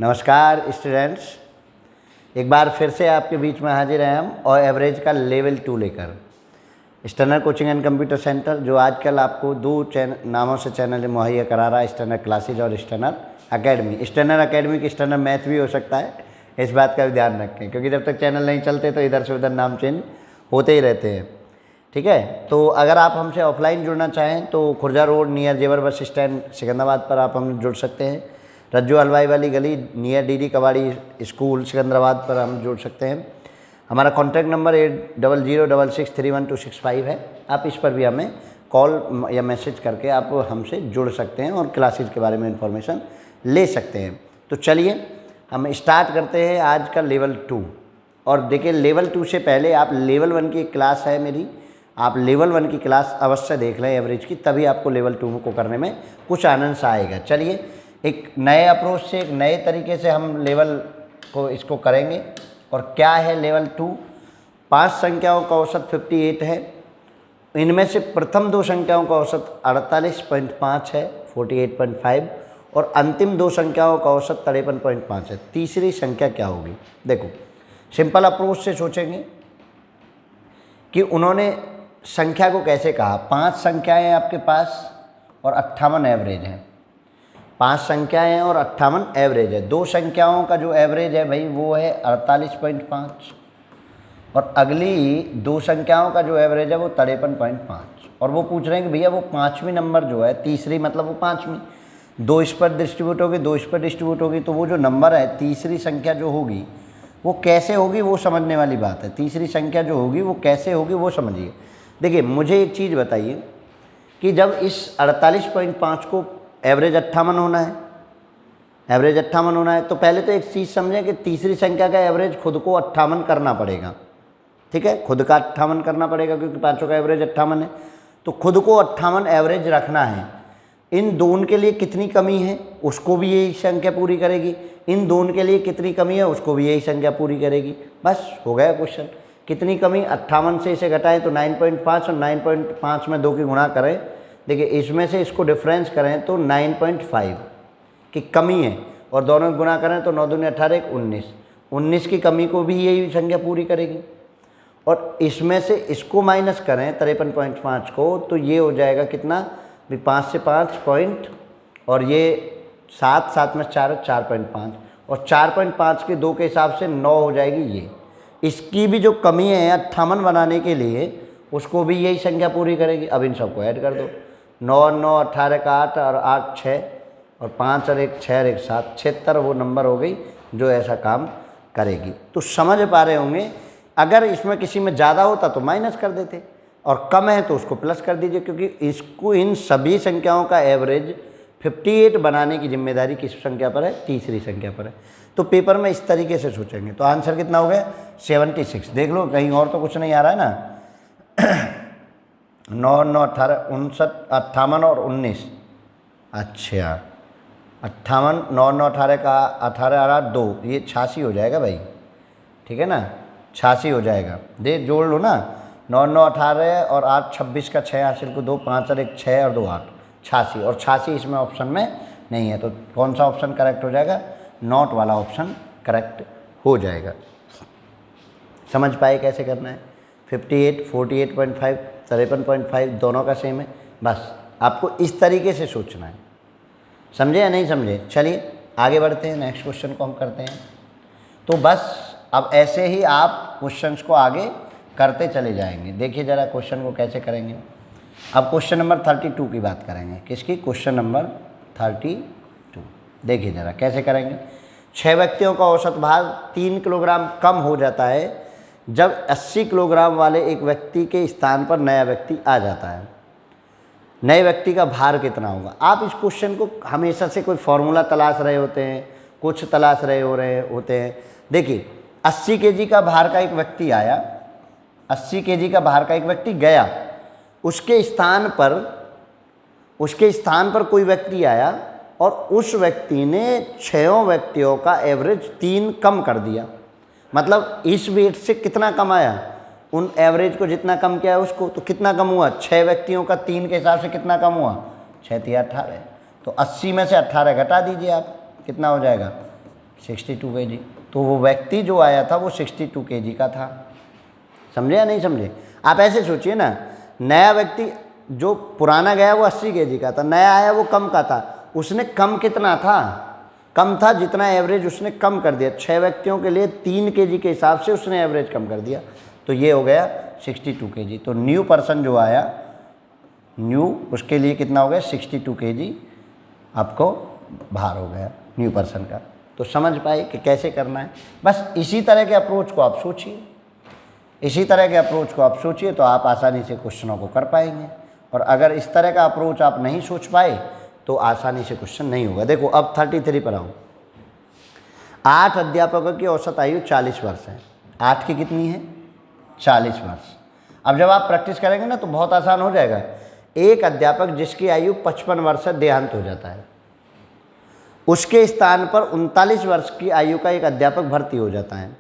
नमस्कार स्टूडेंट्स, एक बार फिर से आपके बीच में हाजिर हैं हम और एवरेज का लेवल 2 लेकर। स्टैंडर कोचिंग एंड कंप्यूटर सेंटर जो आजकल आपको दो नामों से चैनल मुहैया करा रहा है, स्टैंडर क्लासेज और स्टैंडर अकेडमी। स्टैंडर अकेडमी की स्टैंडर मैथ भी हो सकता है, इस बात का भी ध्यान रखें, क्योंकि जब तक चैनल नहीं चलते तो इधर से उधर नाम चेंज होते ही रहते हैं। ठीक है, तो अगर आप हमसे ऑफलाइन जुड़ना चाहें तो खुर्जा रोड नियर जेवर बस स्टैंड सिकंदराबाद पर आप हम जुड़ सकते हैं। रज्जू हलवाई वाली गली नियर डीडी कबाड़ी स्कूल सिकंदराबाद पर हम जुड़ सकते हैं। हमारा कॉन्टैक्ट नंबर 8006631265 है। आप इस पर भी हमें कॉल या मैसेज करके आप हमसे जुड़ सकते हैं और क्लासेज के बारे में इंफॉर्मेशन ले सकते हैं। तो चलिए हम स्टार्ट करते हैं आज का लेवल 2। और देखिए, लेवल 2 से पहले आप लेवल 1 की क्लास है मेरी, आप लेवल 1 की क्लास अवश्य देख लें एवरेज की, तभी आपको लेवल 2 को करने में कुछ आनंद आएगा। चलिए एक नए अप्रोच से, एक नए तरीके से हम लेवल को इसको करेंगे। और क्या है लेवल 2? 5 संख्याओं का औसत 58 है। इनमें से प्रथम 2 संख्याओं का औसत 48.5 है, 48.5, और अंतिम 2 संख्याओं का औसत 53.5 है। तीसरी संख्या क्या होगी? देखो, सिंपल अप्रोच से सोचेंगे कि उन्होंने संख्या को कैसे कहा। 5 संख्याएं हैं आपके पास और 58 एवरेज है। 5 संख्याएं हैं और 58 एवरेज है। 2 संख्याओं का जो एवरेज है भाई वो है 48.5, और अगली 2 संख्याओं का जो एवरेज है वो 53.5। और वो पूछ रहे हैं कि भैया वो 5वीं नंबर जो है, तीसरी मतलब वो 5वीं, 2 इस पर डिस्ट्रीब्यूट होगी, 2 इस पर डिस्ट्रीब्यूट होगी, तो वो जो नंबर है तीसरी संख्या जो होगी वो कैसे होगी वो समझने वाली बात है। तीसरी संख्या जो होगी वो कैसे होगी वो समझिए। देखिए, मुझे एक चीज़ बताइए कि जब इस 48.5 को एवरेज 58 होना है, एवरेज 58 होना है, तो पहले तो एक चीज़ समझें कि तीसरी संख्या का एवरेज खुद को 58 करना पड़ेगा। ठीक है, खुद का 58 करना पड़ेगा, क्योंकि पाँचों का एवरेज 58 है, तो खुद को 58 एवरेज रखना है। इन दोनों के लिए कितनी कमी है उसको भी यही संख्या पूरी करेगी, इन दोनों के लिए कितनी कमी है उसको भी यही संख्या पूरी करेगी। बस हो गया क्वेश्चन। कितनी कमी? 58 से इसे घटाएं तो 9.5, और 9.5 में 2 की गुणा करें। देखिए, इसमें से इसको डिफरेंस करें तो 9.5 की कमी है, और दोनों को गुणा करें तो 9 दूनी 18, 19, 19 की कमी को भी यही संख्या पूरी करेगी। और इसमें से इसको माइनस करें 53.5 को, तो ये हो जाएगा कितना भी? 5 से 5 पॉइंट, और ये 7, 7 में 4, 4.5, और 4.5 के 2 के हिसाब से 9 हो जाएगी ये। इसकी भी जो कमी है 58 बनाने के लिए, उसको भी यही संख्या पूरी करेगी। अब इन सबको ऐड कर दो, 9 9 18 का 8, और 8 6, और 5 और 1 6 और 1 7, 76 वो नंबर हो गई जो ऐसा काम करेगी। तो समझ पा रहे होंगे, अगर इसमें किसी में ज़्यादा होता तो माइनस कर देते, और कम है तो उसको प्लस कर दीजिए, क्योंकि इसको इन सभी संख्याओं का एवरेज 58 बनाने की जिम्मेदारी किस संख्या पर है? तीसरी संख्या पर है। तो पेपर में इस तरीके से सोचेंगे तो आंसर कितना हो गया? 76। देख लो, कहीं और तो कुछ नहीं आ रहा है ना। 9 9 18 59, 58 और 19। अच्छा, 58 9 9 18 का 18 और 8 2, ये 86 हो जाएगा भाई। ठीक है ना, 86 हो जाएगा। दे जोड़ लो ना, 9 9 18 और 8 26 का 6 हासिल को 2, 5 और 1 6 और 2 8, 86। और 86 इसमें ऑप्शन में नहीं है, तो कौन सा ऑप्शन करेक्ट हो जाएगा? नॉट वाला ऑप्शन करेक्ट हो जाएगा। समझ पाए कैसे करना है? 58, 48.5, 53.5 दोनों का सेम है। बस आपको इस तरीके से सोचना है। समझे या नहीं समझे? चलिए आगे बढ़ते हैं, नेक्स्ट क्वेश्चन को हम करते हैं। तो बस अब ऐसे ही आप क्वेश्चंस को आगे करते चले जाएंगे। देखिए ज़रा क्वेश्चन को कैसे करेंगे। अब क्वेश्चन नंबर 32 की बात करेंगे। किसकी? Question number 32। देखिए ज़रा कैसे करेंगे। 6 व्यक्तियों का औसत भार 3 किलोग्राम कम हो जाता है जब 80 किलोग्राम वाले एक व्यक्ति के स्थान पर नया व्यक्ति आ जाता है। नए व्यक्ति का भार कितना होगा? आप इस क्वेश्चन को हमेशा से कोई फॉर्मूला तलाश रहे होते हैं, कुछ तलाश रहे होते हैं। देखिए, 80 केजी का भार का एक व्यक्ति आया, 80 केजी का भार का एक व्यक्ति गया, उसके स्थान पर कोई व्यक्ति आया, और उस व्यक्ति ने 6 व्यक्तियों का एवरेज 3 कम कर दिया। मतलब इस वेट से कितना कम आया? उन एवरेज को जितना कम किया है उसको, तो कितना कम हुआ? 6 व्यक्तियों का 3 के हिसाब से कितना कम हुआ? 6 3 18। तो 80 में से 18 घटा दीजिए आप, कितना हो जाएगा? 62 kg। तो वो व्यक्ति जो आया था वो 62 kg का था। समझे या नहीं समझे? आप ऐसे सोचिए ना, नया व्यक्ति जो पुराना गया वो 80 kg का था, नया आया वो कम का था। उसने कम कितना था? कम था जितना एवरेज उसने कम कर दिया। 6 व्यक्तियों के लिए 3 kg के हिसाब से उसने एवरेज कम कर दिया, तो ये हो गया 62 kg। तो न्यू पर्सन जो आया, न्यू, उसके लिए कितना हो गया? 62 kg आपको भार हो गया न्यू पर्सन का। तो समझ पाए कि कैसे करना है। बस इसी तरह के अप्रोच को आप सोचिए, इसी तरह के अप्रोच को आप सोचिए तो आप आसानी से क्वेश्चनों को कर पाएंगे। और अगर इस तरह का अप्रोच आप नहीं सोच पाए तो आसानी से क्वेश्चन नहीं होगा। देखो अब 33 पर आऊँ। 8 अध्यापकों की औसत आयु 40 वर्ष है। 8 की कितनी है? 40 वर्ष। अब जब आप प्रैक्टिस करेंगे ना तो बहुत आसान हो जाएगा। एक अध्यापक जिसकी आयु 55 वर्ष से देहांत हो जाता है, उसके स्थान पर 39 वर्ष की आयु का एक अध्यापक भर्ती हो जाता है।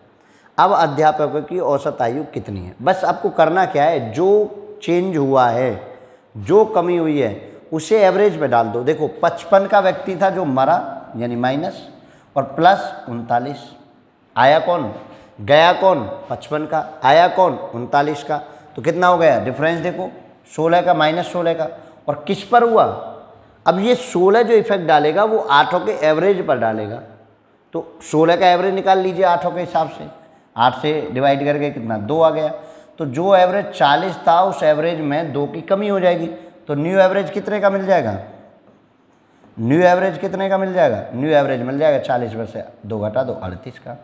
अब अध्यापकों की औसत आयु कितनी है? बस आपको करना क्या है, जो चेंज हुआ है, जो कमी हुई है, उसे एवरेज में डाल दो। देखो 55 का व्यक्ति था जो मरा, यानी माइनस, और प्लस 39। आया कौन? गया कौन? 55 का। आया कौन? 39 का। तो कितना हो गया डिफरेंस? देखो 16 का माइनस 16 का। और किस पर हुआ? अब ये 16 जो इफेक्ट डालेगा वो 8 के एवरेज पर डालेगा। तो 16 का एवरेज निकाल लीजिए 8 के हिसाब से। 8 से डिवाइड करके कितना? 2 आ गया। तो जो एवरेज 40 था उस एवरेज में 2 की कमी हो जाएगी। तो न्यू एवरेज कितने का मिल जाएगा? न्यू एवरेज कितने का मिल जाएगा? न्यू एवरेज मिल जाएगा 40 वर्ष से 2 घटा 2, 38 का।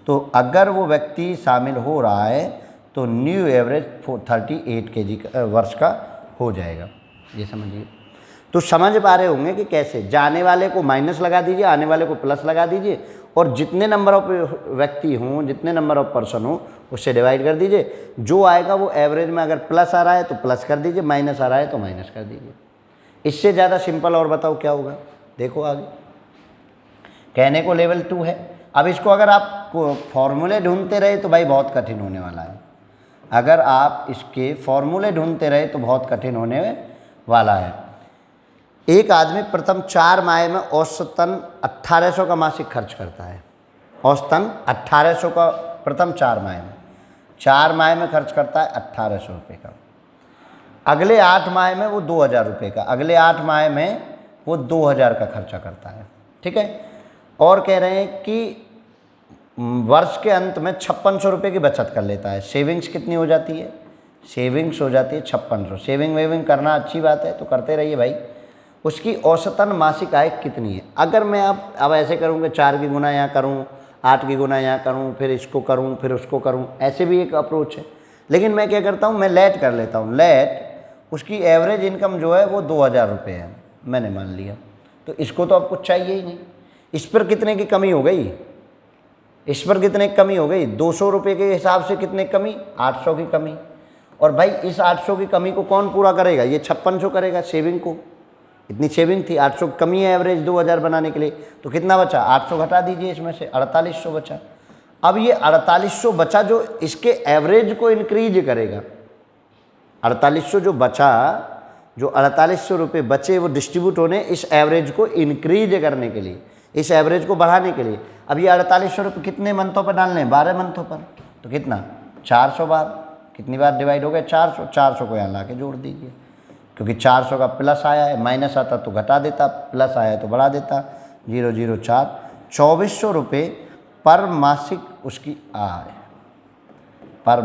तो अगर वो व्यक्ति शामिल हो रहा है तो न्यू एवरेज 38 kg वर्ष का हो जाएगा। ये समझिए। तो समझ पा रहे होंगे कि कैसे जाने वाले को माइनस लगा दीजिए, आने वाले को प्लस लगा दीजिए, और जितने नंबर ऑफ व्यक्ति हों, जितने नंबर ऑफ पर्सन हो, उससे डिवाइड कर दीजिए। जो आएगा वो एवरेज में, अगर प्लस आ रहा है तो प्लस कर दीजिए, माइनस आ रहा है तो माइनस कर दीजिए। इससे ज़्यादा सिंपल और बताओ क्या होगा? देखो आगे कहने को लेवल 2 है। अब इसको अगर आप फॉर्मूले ढूंढते रहे तो भाई बहुत कठिन होने वाला है। अगर आप इसके फॉर्मूले ढूंढते रहे तो बहुत कठिन होने वाला है। एक आदमी प्रथम 4 माह में औसतन 1800 का मासिक खर्च करता है। औसतन 1800 का प्रथम 4 माह में, 4 माह में खर्च करता है 1800 रुपये का। अगले 8 माह में वो 2000 रुपये का, अगले 8 माह में वो 2000 का खर्चा करता है। ठीक है। और कह रहे हैं कि वर्ष के अंत में 5600 रुपये की बचत कर लेता है। सेविंग्स कितनी हो जाती है? सेविंग्स हो जाती है 5600। सेविंग वेविंग करना अच्छी बात है, तो करते रहिए भाई। उसकी औसतन मासिक आय कितनी है? अगर मैं अब ऐसे करूँ कि 4 की गुना यहाँ करूँ, 8 की गुना यहाँ करूँ, फिर इसको करूँ, फिर उसको करूँ, ऐसे भी एक अप्रोच है। लेकिन मैं क्या करता हूँ, मैं लेट कर लेता हूँ। लेट, उसकी एवरेज इनकम जो है वो 2000 रुपये है, मैंने मान लिया। तो इसको तो आपको चाहिए ही नहीं। इस पर कितने की कमी हो गई? इस पर कितने की कमी हो गई? 200 रुपये के हिसाब से कितने की कमी? 800 की कमी। और भाई इस 800 की कमी को कौन पूरा करेगा? ये 5600 करेगा सेविंग को। इतनी सेविंग थी, 800 की कमी है एवरेज 2000 बनाने के लिए। तो कितना बचा? 800 घटा दीजिए इसमें से, 4800 बचा। अब ये 4800 बचा जो इसके एवरेज को इंक्रीज करेगा। 4800 जो बचा, जो 4800 रुपये बचे वो डिस्ट्रीब्यूट होने इस एवरेज को इंक्रीज करने के लिए, इस एवरेज को बढ़ाने के लिए। अब ये 4800 रुपये कितने मंथों पर डालने हैं? 12 मंथों पर। तो कितना? 400 बार। कितनी बार डिवाइड हो गया? 400। 400 को यहाँ ला के जोड़ दीजिए, क्योंकि 400 का प्लस आया है, माइनस आता तो घटा देता, प्लस आया है तो बढ़ा देता। 004, 2400 रुपये पर मासिक उसकी आय, पर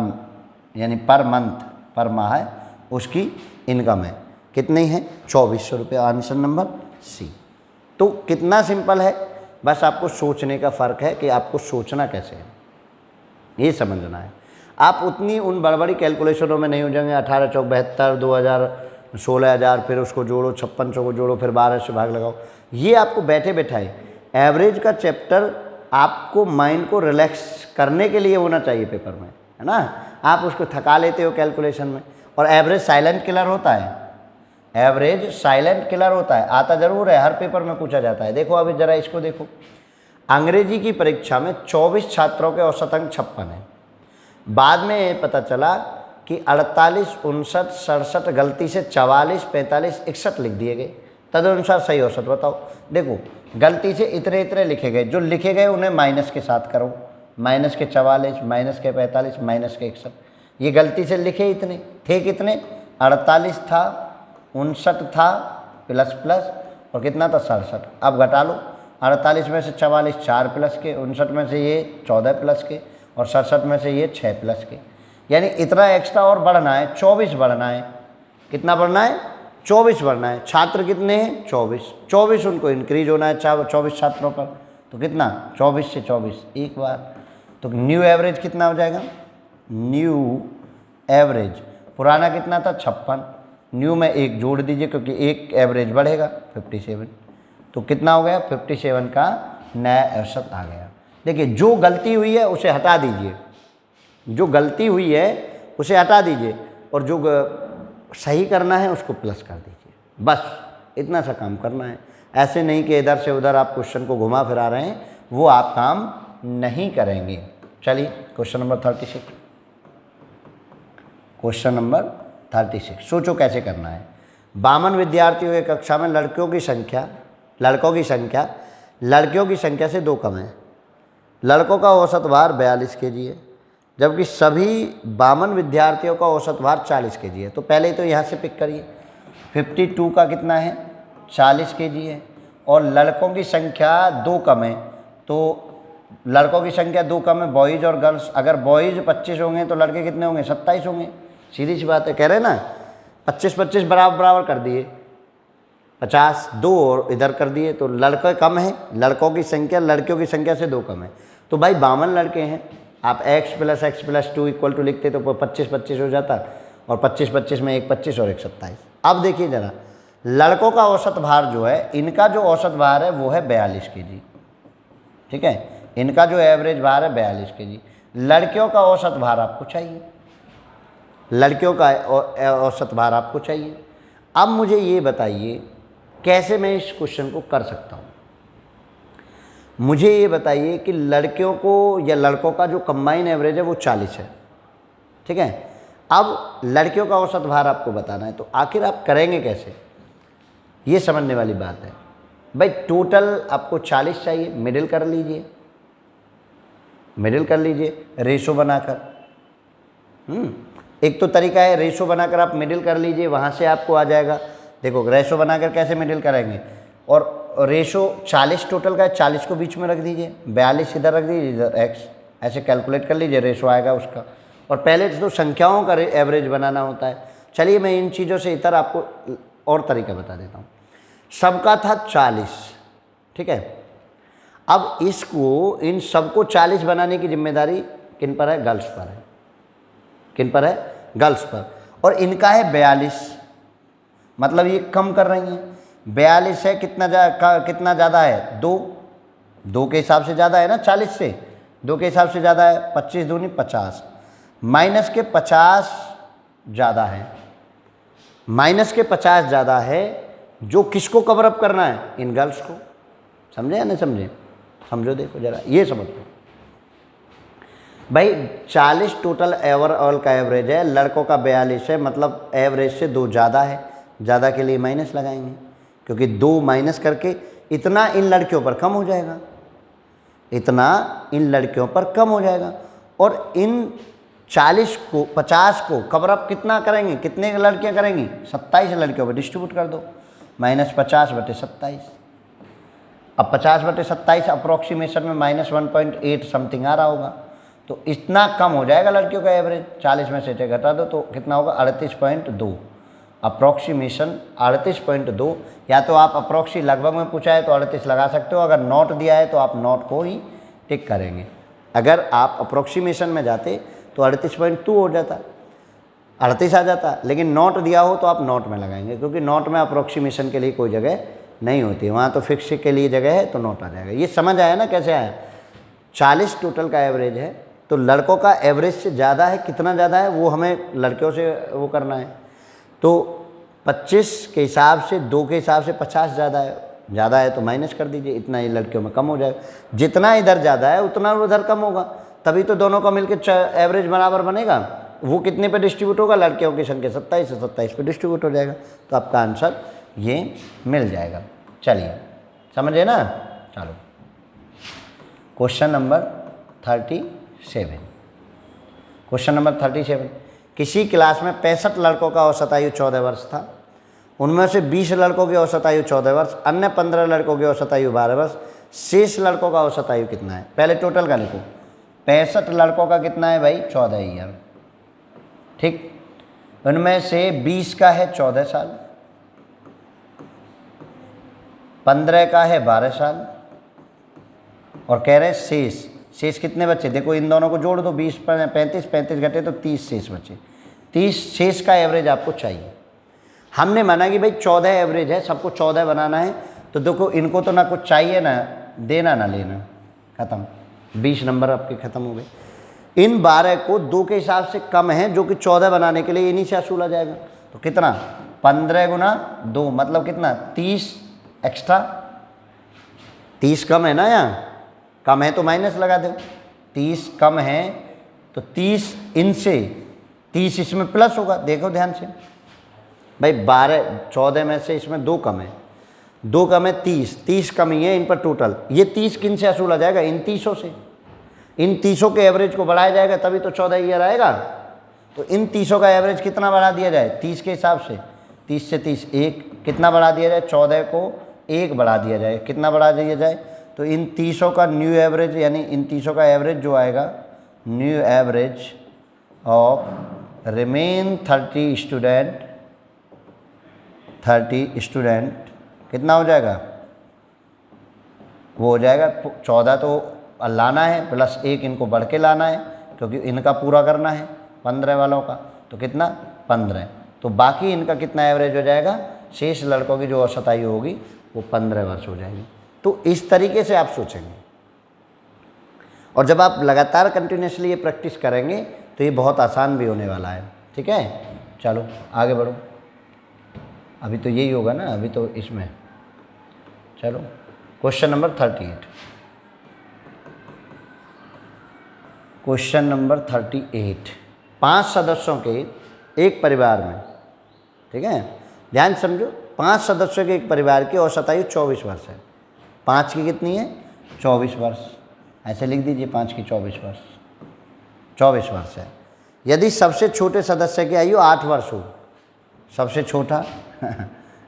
यानी पर मंथ, पर माह है उसकी इनकम है। कितनी है? 2400 रुपये। Answer number C. तो कितना सिंपल है, बस आपको सोचने का फ़र्क है कि आपको सोचना कैसे है, ये समझना है। आप उतनी उन बड़ी कैलकुलेशनों में नहीं हो जाएंगे। 18 चौक 72, 2000, 16000, फिर उसको जोड़ो, 5600 को जोड़ो, फिर 12 से भाग लगाओ। ये आपको बैठे बैठाए एवरेज का चैप्टर आपको माइंड को रिलैक्स करने के लिए होना चाहिए पेपर में, है ना। आप उसको थका लेते हो कैलकुलेशन में। और एवरेज साइलेंट किलर होता है, एवरेज साइलेंट किलर होता है। आता ज़रूर है, हर पेपर में पूछा जाता है। देखो अभी ज़रा इसको देखो। अंग्रेजी की परीक्षा में 24 छात्रों के औसत अंक 56 है। बाद में पता चला कि 48, 59, 67 गलती से 44, 45, 61 लिख दिए गए। तदनुसार सही औसत बताओ। देखो गलती से इतने इतने लिखे गए, जो लिखे गए उन्हें माइनस के साथ करो, माइनस के 44, माइनस के 45, माइनस के 61। ये गलती से लिखे इतने थे, कितने 48 था, 59 था, प्लस प्लस और कितना था 67। अब घटा लो, 48 में से 44 4 प्लस के, 59 में से ये 14 प्लस के और 67 में से ये 6 प्लस के, यानी इतना एक्स्ट्रा और बढ़ना है, 24 बढ़ना है। कितना बढ़ना है? 24 बढ़ना है। छात्र कितने हैं? 24 उनको इंक्रीज होना है 24 छात्रों पर, तो कितना 24 से 24 एक बार। तो न्यू एवरेज कितना हो जाएगा? न्यू एवरेज पुराना कितना था 56, न्यू में एक जोड़ दीजिए क्योंकि एक एवरेज बढ़ेगा 57, तो कितना हो गया 57 का नया औसत आ गया। देखिए जो गलती हुई है उसे हटा दीजिए, जो गलती हुई है उसे हटा दीजिए और जो सही करना है उसको प्लस कर दीजिए, बस इतना सा काम करना है। ऐसे नहीं कि इधर से उधर आप क्वेश्चन को घुमा फिरा रहे हैं, वो आप काम नहीं करेंगे। चलिए क्वेश्चन नंबर 36, क्वेश्चन नंबर 36 सोचो कैसे करना है। 52 विद्यार्थियों की कक्षा में लड़कियों की संख्या लड़कियों की संख्या से 2 कम है। लड़कों का औसत भार 42 kg है, जबकि सभी 52 विद्यार्थियों का औसत भार 40 kg है। तो पहले तो यहाँ से पिक करिए, 52 का कितना है 40 kg है और लड़कों की संख्या 2 कम है, तो लड़कों की संख्या 2 कम है, बॉयज़ और गर्ल्स। अगर बॉयज़ 25 होंगे तो लड़के कितने होंगे 27 होंगे, सीधी सी बात है। कह रहे हैं ना 25-25 बराबर बराबर कर दिए, 50 2 और इधर कर दिए, तो लड़के कम हैं, लड़कों की संख्या लड़कियों की संख्या से 2 कम है। तो भाई 52 लड़के हैं, आप x + 2 = लिखते तो 25-25 हो जाता और 25-25 में एक 25 और एक 27। अब देखिए ज़रा, लड़कों का औसत भार जो है, इनका जो औसत भार है वो है 42 kg, ठीक है, इनका जो एवरेज भार है 42 kg। लड़कियों का औसत भार आपको चाहिए, लड़कियों का औसत भार आपको चाहिए। अब मुझे ये बताइए कैसे मैं इस क्वेश्चन को कर सकता हूँ। मुझे ये बताइए कि लड़कियों को या लड़कों का जो कंबाइन एवरेज है वो 40 है, ठीक है। अब लड़कियों का औसत भार आपको बताना है, तो आखिर आप करेंगे कैसे, ये समझने वाली बात है। भाई टोटल आपको 40 चाहिए, मिडिल कर लीजिए, मिडिल कर लीजिए रेशो बनाकर। एक तो तरीका है रेशो बनाकर आप मिडिल कर लीजिए, वहाँ से आपको आ जाएगा। देखो रेशो बनाकर कैसे मिडिल करेंगे, और रेशो 40 टोटल का है, 40 को बीच में रख दीजिए, 42 इधर रख दीजिए, इधर x, ऐसे कैलकुलेट कर लीजिए, रेशो आएगा उसका। और पहले तो संख्याओं का एवरेज बनाना होता है। चलिए मैं इन चीज़ों से इधर आपको और तरीका बता देता हूँ। सबका था 40, ठीक है। अब इसको इन सबको 40 बनाने की जिम्मेदारी किन पर है? गर्ल्स पर है। किन पर है? गर्ल्स पर। और इनका है 42, मतलब ये कम कर रही हैं। 42 है, कितना ज़्यादा है? 2 के हिसाब से ज़्यादा है ना, 40 से 2 के हिसाब से ज़्यादा है। 25 दूनी 50, माइनस के 50 ज़्यादा है, माइनस के 50 ज़्यादा है। जो किसको कवर अप करना है? इन गर्ल्स को। समझे या नहीं समझे? समझो, देखो ज़रा ये समझ लो भाई। 40 टोटल ओवरऑल का एवरेज है, लड़कों का 42 है, मतलब एवरेज से 2 ज़्यादा है। ज़्यादा के लिए माइनस लगाएंगे, क्योंकि 2 माइनस करके इतना इन लड़कियों पर कम हो जाएगा, इतना इन लड़कियों पर कम हो जाएगा। और इन 40 को 50 को कवर अप कितना करेंगे? कितने लड़कियां करेंगी? 27 लड़कियों पर डिस्ट्रीब्यूट कर दो, -50/27। अब 50/27 अप्रोक्सीमेशन में -1.8 समथिंग आ रहा होगा, तो इतना कम हो जाएगा लड़कियों का एवरेज। 40 में से घटा दो तो कितना होगा? 38.2, अप्रोक्सीमेशन 38.2। या तो आप अप्रोक्सी लगभग में पूछा है तो 38 लगा सकते हो, अगर नोट दिया है तो आप नोट को ही टिक करेंगे। अगर आप अप्रोक्सीमेशन में जाते तो 38.2 हो जाता, 38 आ जाता, लेकिन नोट दिया हो तो आप नोट में लगाएंगे, क्योंकि नोट में अप्रोक्सीमेशन के लिए कोई जगह नहीं होती, वहाँ तो फिक्स के लिए जगह है, तो नोट आ जाएगा। ये समझ आया ना कैसे आया? 40 टोटल का एवरेज है, तो लड़कों का एवरेज से ज़्यादा है। कितना ज़्यादा है वो हमें लड़कियों से वो करना है। तो 25 के हिसाब से 2 के हिसाब से 50 ज़्यादा है तो माइनस कर दीजिए, इतना ही लड़कियों में कम हो जाएगा। जितना इधर ज़्यादा है उतना उधर कम होगा, तभी तो दोनों का मिलकर एवरेज बराबर बनेगा। वो कितने पे डिस्ट्रीब्यूट होगा? लड़कियों की संख्या 27 से 27 पे डिस्ट्रीब्यूट हो जाएगा, तो आपका आंसर ये मिल जाएगा। चलिए समझे ना। चलो क्वेश्चन नंबर 37। क्वेश्चन नंबर 37, किसी क्लास में 65 लड़कों का औसत आयु 14 वर्ष था। उनमें से 20 लड़कों की औसत आयु 14 वर्ष, अन्य 15 लड़कों की औसत आयु 12 वर्ष, शेष लड़कों का औसत आयु कितना है। पहले टोटल का लिखो। 65 लड़कों का कितना है भाई, 14 ईयर। ठीक, उनमें से 20 का है 14 साल, 15 का है 12 साल, और कह रहे शेष। शेष कितने बच्चे, देखो इन दोनों को जोड़ दो, 20 35, 35 घटे तो 30 शेष बचे। 30 शेष का एवरेज आपको चाहिए। हमने माना कि भाई 14 एवरेज है, सबको 14 बनाना है, तो देखो इनको तो ना कुछ चाहिए, ना देना ना लेना, खत्म। 20 नंबर आपके खत्म हो गए। इन 12 को 2 के हिसाब से कम है, जो कि 14 बनाने के लिए इन्हीं से असूला जाएगा। तो कितना, 15 गुना 2 मतलब कितना, 30 एक्स्ट्रा। 30 कम है ना, यहाँ कम है तो माइनस लगा दो। 30 कम है तो 30 इनसे, 30 इसमें प्लस होगा। देखो ध्यान से भाई, 14 में से इसमें 2 कम है, 2 कम है 30 कम ही है इन पर टोटल। ये 30 किन से असूला जाएगा, इन 30 से। इन 30 के एवरेज को बढ़ाया जाएगा तभी तो 14 ईयर आएगा। तो इन 30 का एवरेज कितना बढ़ा दिया जाए, 30 के हिसाब से, 30 से 30 1, कितना बढ़ा दिया जाए, 14 को 1 बढ़ा दिया जाए। कितना बढ़ा दिया जाए, तो इन 30 का न्यू एवरेज, यानी इन 30 का एवरेज जो आएगा, new average of remain 30 student कितना हो जाएगा, वो हो जाएगा 14 तो लाना है, प्लस 1 इनको बढ़ के लाना है, क्योंकि इनका पूरा करना है 15 वालों का। तो कितना, 15। तो बाकी इनका कितना एवरेज हो जाएगा, शेष लड़कों की जो औसत आयु होगी वो 15 वर्ष हो जाएगी। तो इस तरीके से आप सोचेंगे, और जब आप लगातार कंटिन्यूसली ये प्रैक्टिस करेंगे तो ये बहुत आसान भी होने वाला है। ठीक है, चलो आगे बढ़ो। अभी तो यही होगा ना, अभी तो इसमें। चलो क्वेश्चन नंबर 38। क्वेश्चन नंबर 38, 5 सदस्यों के एक परिवार में, ठीक है, ध्यान समझो, 5 सदस्यों के एक परिवार की औसत आयु 24 वर्ष है। 5 की कितनी है, 24 वर्ष। ऐसे लिख दीजिए, 5 की 24 वर्ष है। यदि सबसे छोटे सदस्य की आयु 8 वर्ष हो, सबसे छोटा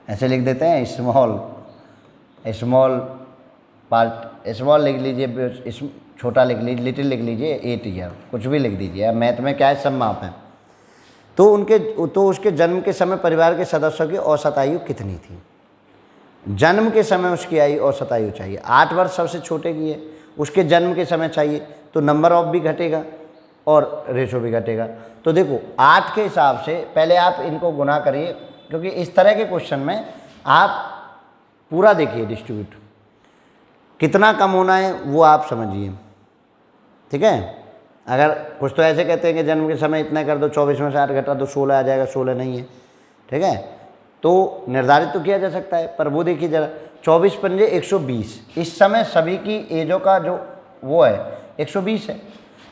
ऐसे लिख देते हैं, स्मॉल पार्ट, स्मॉल लिख लीजिए, छोटा लिख लीजिए, लिटिल लिख लीजिए, 8 ईयर, कुछ भी लिख दीजिए। मैथ में क्या है, सब माप है। तो उसके जन्म के समय परिवार के सदस्यों की औसत आयु कितनी थी। जन्म के समय उसकी औसत आयु चाहिए, 8 वर्ष सबसे छोटे की है, उसके जन्म के समय चाहिए, तो नंबर ऑफ भी घटेगा और रेशो भी घटेगा। तो देखो 8 के हिसाब से पहले आप इनको गुना करिए, क्योंकि इस तरह के क्वेश्चन में आप पूरा देखिए डिस्ट्रीब्यूट, कितना कम होना है वो आप समझिए। ठीक है, अगर कुछ तो ऐसे कहते हैं कि जन्म के समय इतना कर दो, 24 में से 8 घटा दो 16 आ जाएगा, 16 नहीं है। ठीक है, तो निर्धारित तो किया जा सकता है, पर वो देखिए जरा, 24 पंजे 120, इस समय सभी की एजों का जो वो है 120 है।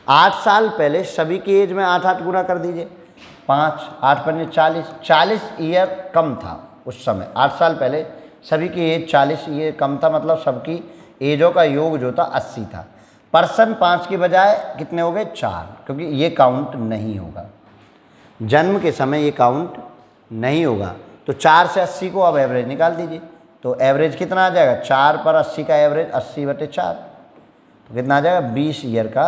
8 साल पहले सभी की एज में 8 गुना कर दीजिए, 5 8 पंजे 40 ईयर कम था उस समय। 8 साल पहले सभी की एज 40 ईयर कम था, मतलब सबकी एजों का योग जो था 80 था। पर्सन 5 की बजाय कितने हो गए, 4, क्योंकि ये काउंट नहीं होगा, जन्म के समय ये काउंट नहीं होगा। तो 4 से 80 को अब एवरेज निकाल दीजिए, तो एवरेज कितना आ जाएगा, 4 पर 80 का एवरेज 80/4, तो कितना आ जाएगा, 20 ईयर का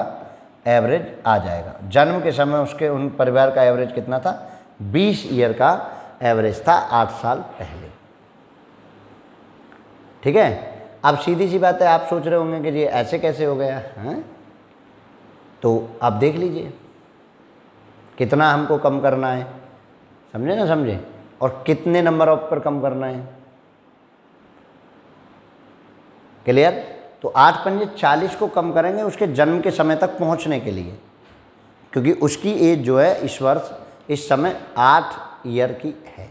एवरेज आ जाएगा। जन्म के समय उसके उन परिवार का एवरेज कितना था, 20 ईयर का एवरेज था 8 साल पहले। ठीक है, अब सीधी सी बात है, आप सोच रहे होंगे कि जी ऐसे कैसे हो गया है, तो आप देख लीजिए कितना हमको कम करना है, समझे ना, समझे, और कितने नंबर ऑफ पर कम करना है। क्लियर। तो 8 पंजे 40 को कम करेंगे उसके जन्म के समय तक पहुंचने के लिए, क्योंकि उसकी एज जो है इस वर्ष इस समय 8 ईयर की है।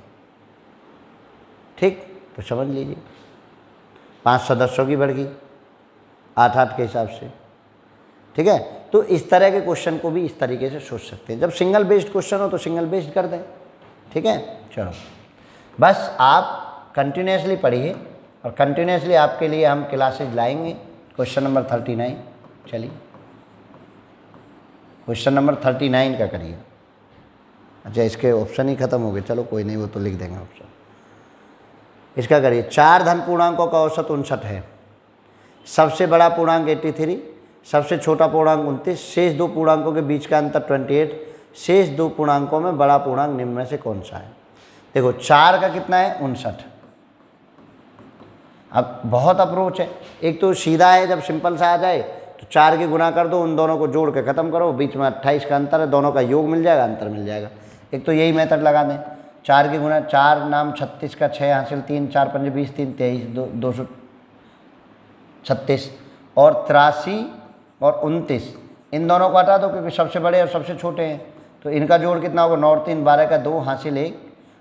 ठीक, तो समझ लीजिए 5 सदस्यों की बढ़ गई 8 के हिसाब से। ठीक है, तो इस तरह के क्वेश्चन को भी इस तरीके से सोच सकते हैं। जब सिंगल बेस्ड क्वेश्चन हो तो सिंगल बेस्ड कर दें। ठीक है, चलो बस आप कंटिन्यूसली पढ़िए और कंटिन्यूसली आपके लिए हम क्लासेज लाएंगे। क्वेश्चन नंबर 39, चलिए क्वेश्चन नंबर 39 का करिए। अच्छा, इसके ऑप्शन ही खत्म हो गए, चलो कोई नहीं, वो तो लिख देंगे ऑप्शन। इसका करिए, 4 धन पूर्णांकों का औसत 59 है, सबसे बड़ा पूर्णांक 83, सबसे छोटा पूर्णांक 29, शेष दो पूर्णांकों के बीच का अंतर 28, शेष दो पूर्णांकों में बड़ा पूर्णांक निम्न में से कौन सा है। देखो 4 का कितना है, 59। अब बहुत अप्रोच है, एक तो सीधा है, जब सिंपल सा आ जाए तो 4 के गुना कर दो, उन दोनों को जोड़ के ख़त्म करो, बीच में 28 का अंतर है, दोनों का योग मिल जाएगा, अंतर मिल जाएगा। एक तो यही मेथड लगा दें, 4 के गुना 4 नाम 36 का 6 हासिल 3, 4 पंजे 20, 3 23, 236 और 83 और 29, इन दोनों को हटा दो क्योंकि सबसे बड़े और सबसे छोटे हैं, तो इनका जोड़ कितना होगा, 9 3 12 का 2 हासिल 1,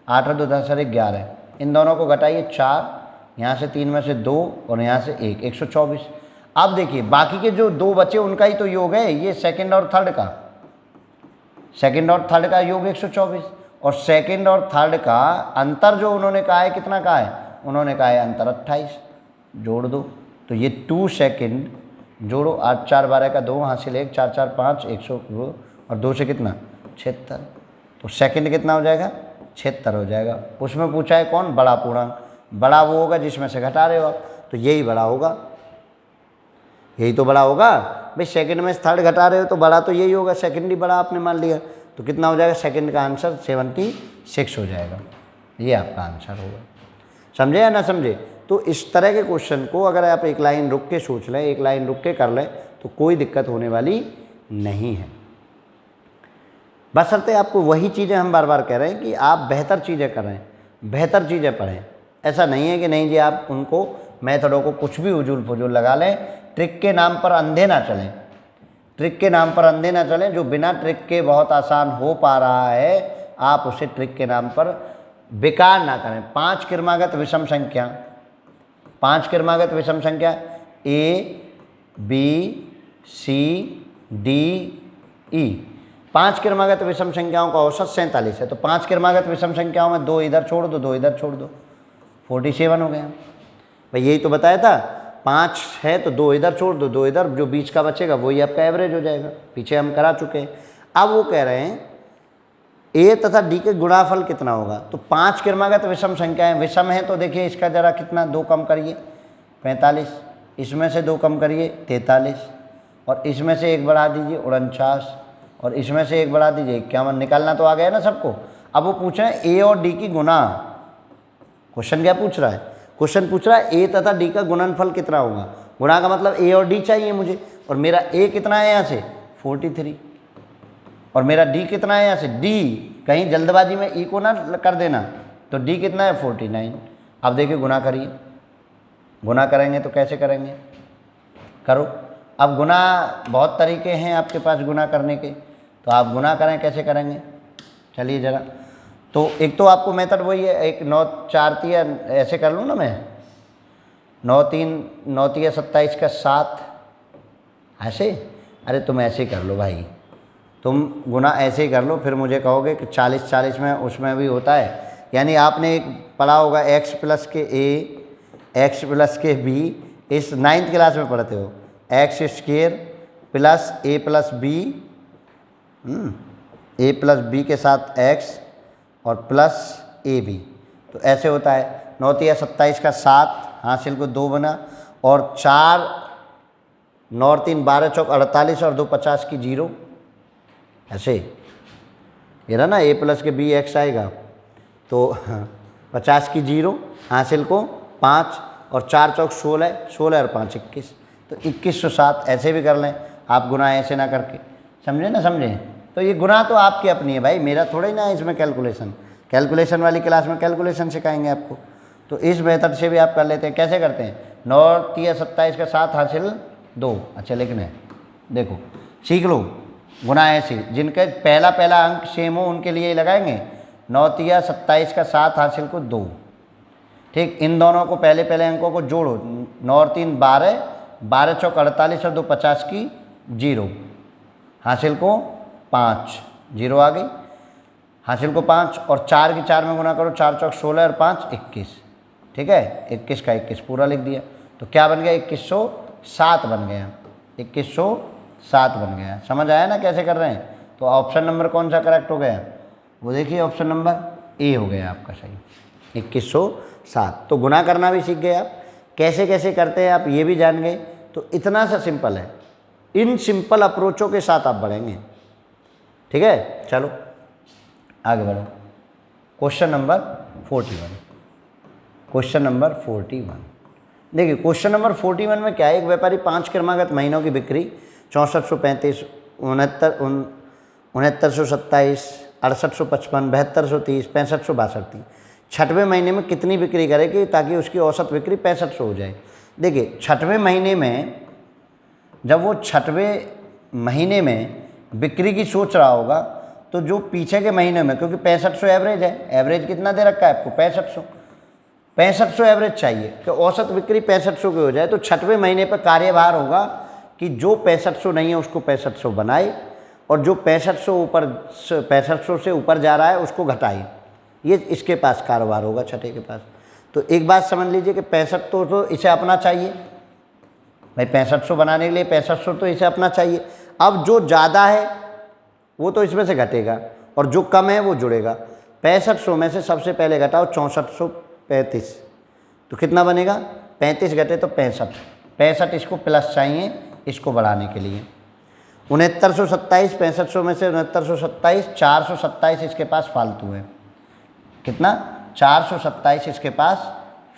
8 2 10 11, इन दोनों को घटाइए 4, यहाँ से 3 में से 2 और यहाँ से 1, 124। अब देखिए बाकी के जो 2 बचे उनका ही तो योग है, ये सेकंड और थर्ड का योग 124, और सेकंड और थर्ड का अंतर जो उन्होंने कहा है, कितना कहा है, उन्होंने कहा है अंतर 28, जोड़ दो, तो ये 2 सेकंड जोड़ो, 8 4 12 का 2 हासिल 1, 4 4 5 100 और 2 से कितना 76, तो सेकंड कितना हो जाएगा, 76 हो जाएगा। उसमें पूछा है कौन, बड़ा पूर्णांक, बड़ा वो होगा जिसमें से घटा रहे हो आप, तो यही बड़ा होगा, यही तो बड़ा होगा भाई। सेकंड में थर्ड घटा रहे हो तो बड़ा तो यही होगा, सेकंड ही बड़ा आपने मान लिया, तो कितना हो जाएगा, सेकंड का आंसर 76 हो जाएगा, ये आपका आंसर होगा। समझे या ना समझे। तो इस तरह के क्वेश्चन को अगर आप एक लाइन रुक के सोच लें, एक लाइन रुक के कर लें, तो कोई दिक्कत होने वाली नहीं है। बशर्ते आपको वही चीज़ें हम बार बार कह रहे हैं कि आप बेहतर चीज़ें करें, बेहतर चीज़ें पढ़ें। ऐसा नहीं है कि नहीं जी आप उनको मेथडों को कुछ भी उजूल फजूल लगा लें, ट्रिक के नाम पर अंधे ना चलें, ट्रिक के नाम पर अंधे ना चलें। जो बिना ट्रिक के बहुत आसान हो पा रहा है, आप उसे ट्रिक के नाम पर बेकार ना करें। 5 क्रमागत विषम संख्या, 5 क्रमागत विषम संख्या A B C D E, 5 क्रमागत विषम संख्याओं का औसत 47 है, तो 5 क्रमागत विषम संख्याओं में 2 इधर छोड़ दो, 2 इधर छोड़ दो, 47 हो गया भाई। यही तो बताया था, 5 है तो 2 इधर छोड़ दो, 2 इधर, जो बीच का बचेगा वही आपका एवरेज हो जाएगा। पीछे हम करा चुके हैं। अब वो कह रहे हैं ए तथा डी के गुणाफल कितना होगा। तो 5 क्रमागत विषम संख्याएं, विषम है तो देखिए इसका जरा कितना, 2 कम करिए 45, इसमें से 2 कम करिए 43, और इसमें से 1 बढ़ा दीजिए 49, और इसमें से 1 बढ़ा दीजिए 51। निकालना तो आ गया ना सबको। अब वो पूछ रहे हैं ए और डी की गुना। क्वेश्चन क्या पूछ रहा है, क्वेश्चन पूछ रहा है ए तथा डी का गुणनफल कितना होगा। गुणा का मतलब ए और डी चाहिए मुझे, और मेरा ए कितना है यहाँ से 43, और मेरा डी कितना है यहाँ से, डी कहीं जल्दबाजी में ई को ना कर देना, तो डी कितना है 49। अब देखिए गुना करिए, गुना करेंगे तो कैसे करेंगे, करो। अब गुना बहुत तरीके हैं आपके पास गुना करने के, तो आप गुना करें, कैसे करेंगे चलिए ज़रा। तो एक तो आपको मेथड वही है, एक 9 4 3 ऐसे कर लूँ ना मैं, 9 3 9 3 27 का 7 ऐसे। अरे तुम ऐसे ही कर लो भाई, तुम गुना ऐसे ही कर लो, फिर मुझे कहोगे कि 40 40 में उसमें भी होता है। यानी आपने एक पढ़ा होगा x प्लस के a x प्लस के b, इस 9th क्लास में पढ़ते हो, x square plus a plus b, a plus b के साथ x और प्लस ए बी, तो ऐसे होता है। 9 3 27 का 7 हासिल को 2 बना, और 4 9 3 12 चौक 48 और 2 50 की 0, ऐसे ये रहा ना, ए प्लस के बी एक्स आएगा, तो 50 की 0 हासिल को 5, और 4 चौक 16, 16 और 5 21, तो 2107। ऐसे भी कर लें आप गुना, ऐसे ना करके, समझे ना समझे। तो ये गुना तो आपकी अपनी है भाई, मेरा थोड़ा ही ना है इसमें कैलकुलेशन। कैलकुलेशन वाली क्लास में कैलकुलेशन सिखाएंगे आपको, तो इस मेथड से भी आप कर लेते हैं। कैसे करते हैं, 9 3 27 का 7 हासिल 2, अच्छा लिखना है, देखो सीख लो गुना ऐसे। जिनके पहला अंक सेम हो उनके लिए लगाएंगे, 9 3 27 का 7 हासिल को 2, ठीक। इन दोनों को पहले अंकों को जोड़ो, 9 3 12 12 चौक 48 और 2 50 की 0 हासिल को 5, 0 आ गई, हासिल को 5, और 4 की 4 में गुना करो, 4 चौक 16 और 5 21, ठीक है, 21 का 21 पूरा लिख दिया, तो क्या बन गया 2107 बन गया, 2107 बन गया। समझ आया ना कैसे कर रहे हैं? तो ऑप्शन नंबर कौन सा करेक्ट हो गया? वो देखिए ऑप्शन नंबर ए हो गया आपका सही, 2107। तो गुना करना भी सीख गए आप, कैसे कैसे करते हैं आप ये भी जान गए। तो इतना सा सिंपल है, इन सिंपल अप्रोचों के साथ आप बढ़ेंगे। ठीक है, चलो आगे बढ़ो। क्वेश्चन नंबर 41, क्वेश्चन नंबर 41 देखिए, क्वेश्चन नंबर 41 में क्या है, एक व्यापारी 5 क्रमागत महीनों की बिक्री 6435, 6927, 6855, 7230, 6562 छठवें महीने में कितनी बिक्री करेगी ताकि उसकी औसत बिक्री 6500 हो जाए। देखिए छठवें महीने में, जब वो छठवें महीने में बिक्री की सोच रहा होगा तो जो पीछे के महीने में, क्योंकि 6500 एवरेज है, एवरेज कितना दे रखा है आपको 6500 एवरेज चाहिए कि औसत बिक्री 6500 की हो जाए। तो छठवें महीने पर कार्यभार होगा कि जो 6500 नहीं है उसको 6500 बनाए, और जो 6500 से ऊपर जा रहा है उसको घटाए। ये इसके पास कारोबार होगा छठे के पास। तो एक बात समझ लीजिए कि 65 तो इसे अपना चाहिए भाई, 6500 बनाने के लिए 6500 तो इसे अपना चाहिए। अब जो ज़्यादा है वो तो इसमें से घटेगा और जो कम है वो जुड़ेगा। 6500 में से सबसे पहले घटाओ 6435, तो कितना बनेगा? 35 घटे तो 65 इसको प्लस चाहिए इसको बढ़ाने के लिए। 6927, 6500 में से 6927, 427 इसके पास फालतू है। कितना? 427 इसके पास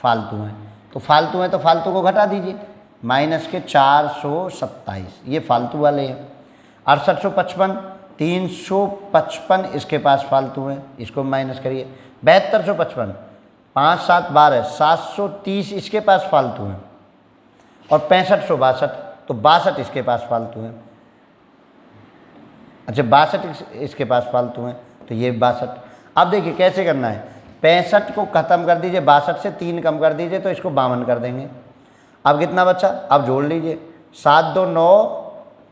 फालतू है। तो फालतू है तो फालतू को घटा दीजिए, माइनस के 427 ये फालतू वाले हैं। 6855, 355 इसके पास फालतू है, इसको माइनस करिए। 7255, 5 7 12, 730 इसके पास फालतू है। और 6562, तो 62 इसके पास फालतू है। अच्छा 62 इसके पास फालतू है, तो ये 62। अब देखिए कैसे करना है, 65 को ख़त्म कर दीजिए, 62 से 3 कम कर दीजिए तो इसको 52 कर देंगे। अब कितना बचा? अब जोड़ लीजिए, 7 2 9,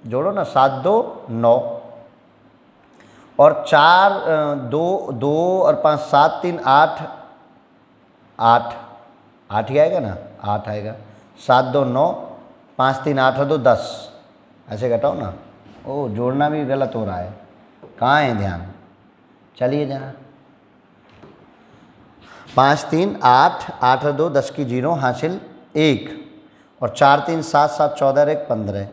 जोड़ो ना, 7 2 9, और 4 2 2 और 5 7 3 8 8 8 ही आएगा ना, 8 आएगा। 7 2 9, 5 3 8 2 10, ऐसे घटाओ ना। ओ जोड़ना भी गलत हो रहा है, कहाँ है ध्यान? चलिए जहाँ 5 3 8 8 2 10 की 0 हासिल 1, और 4 3 7 7 14 1 15,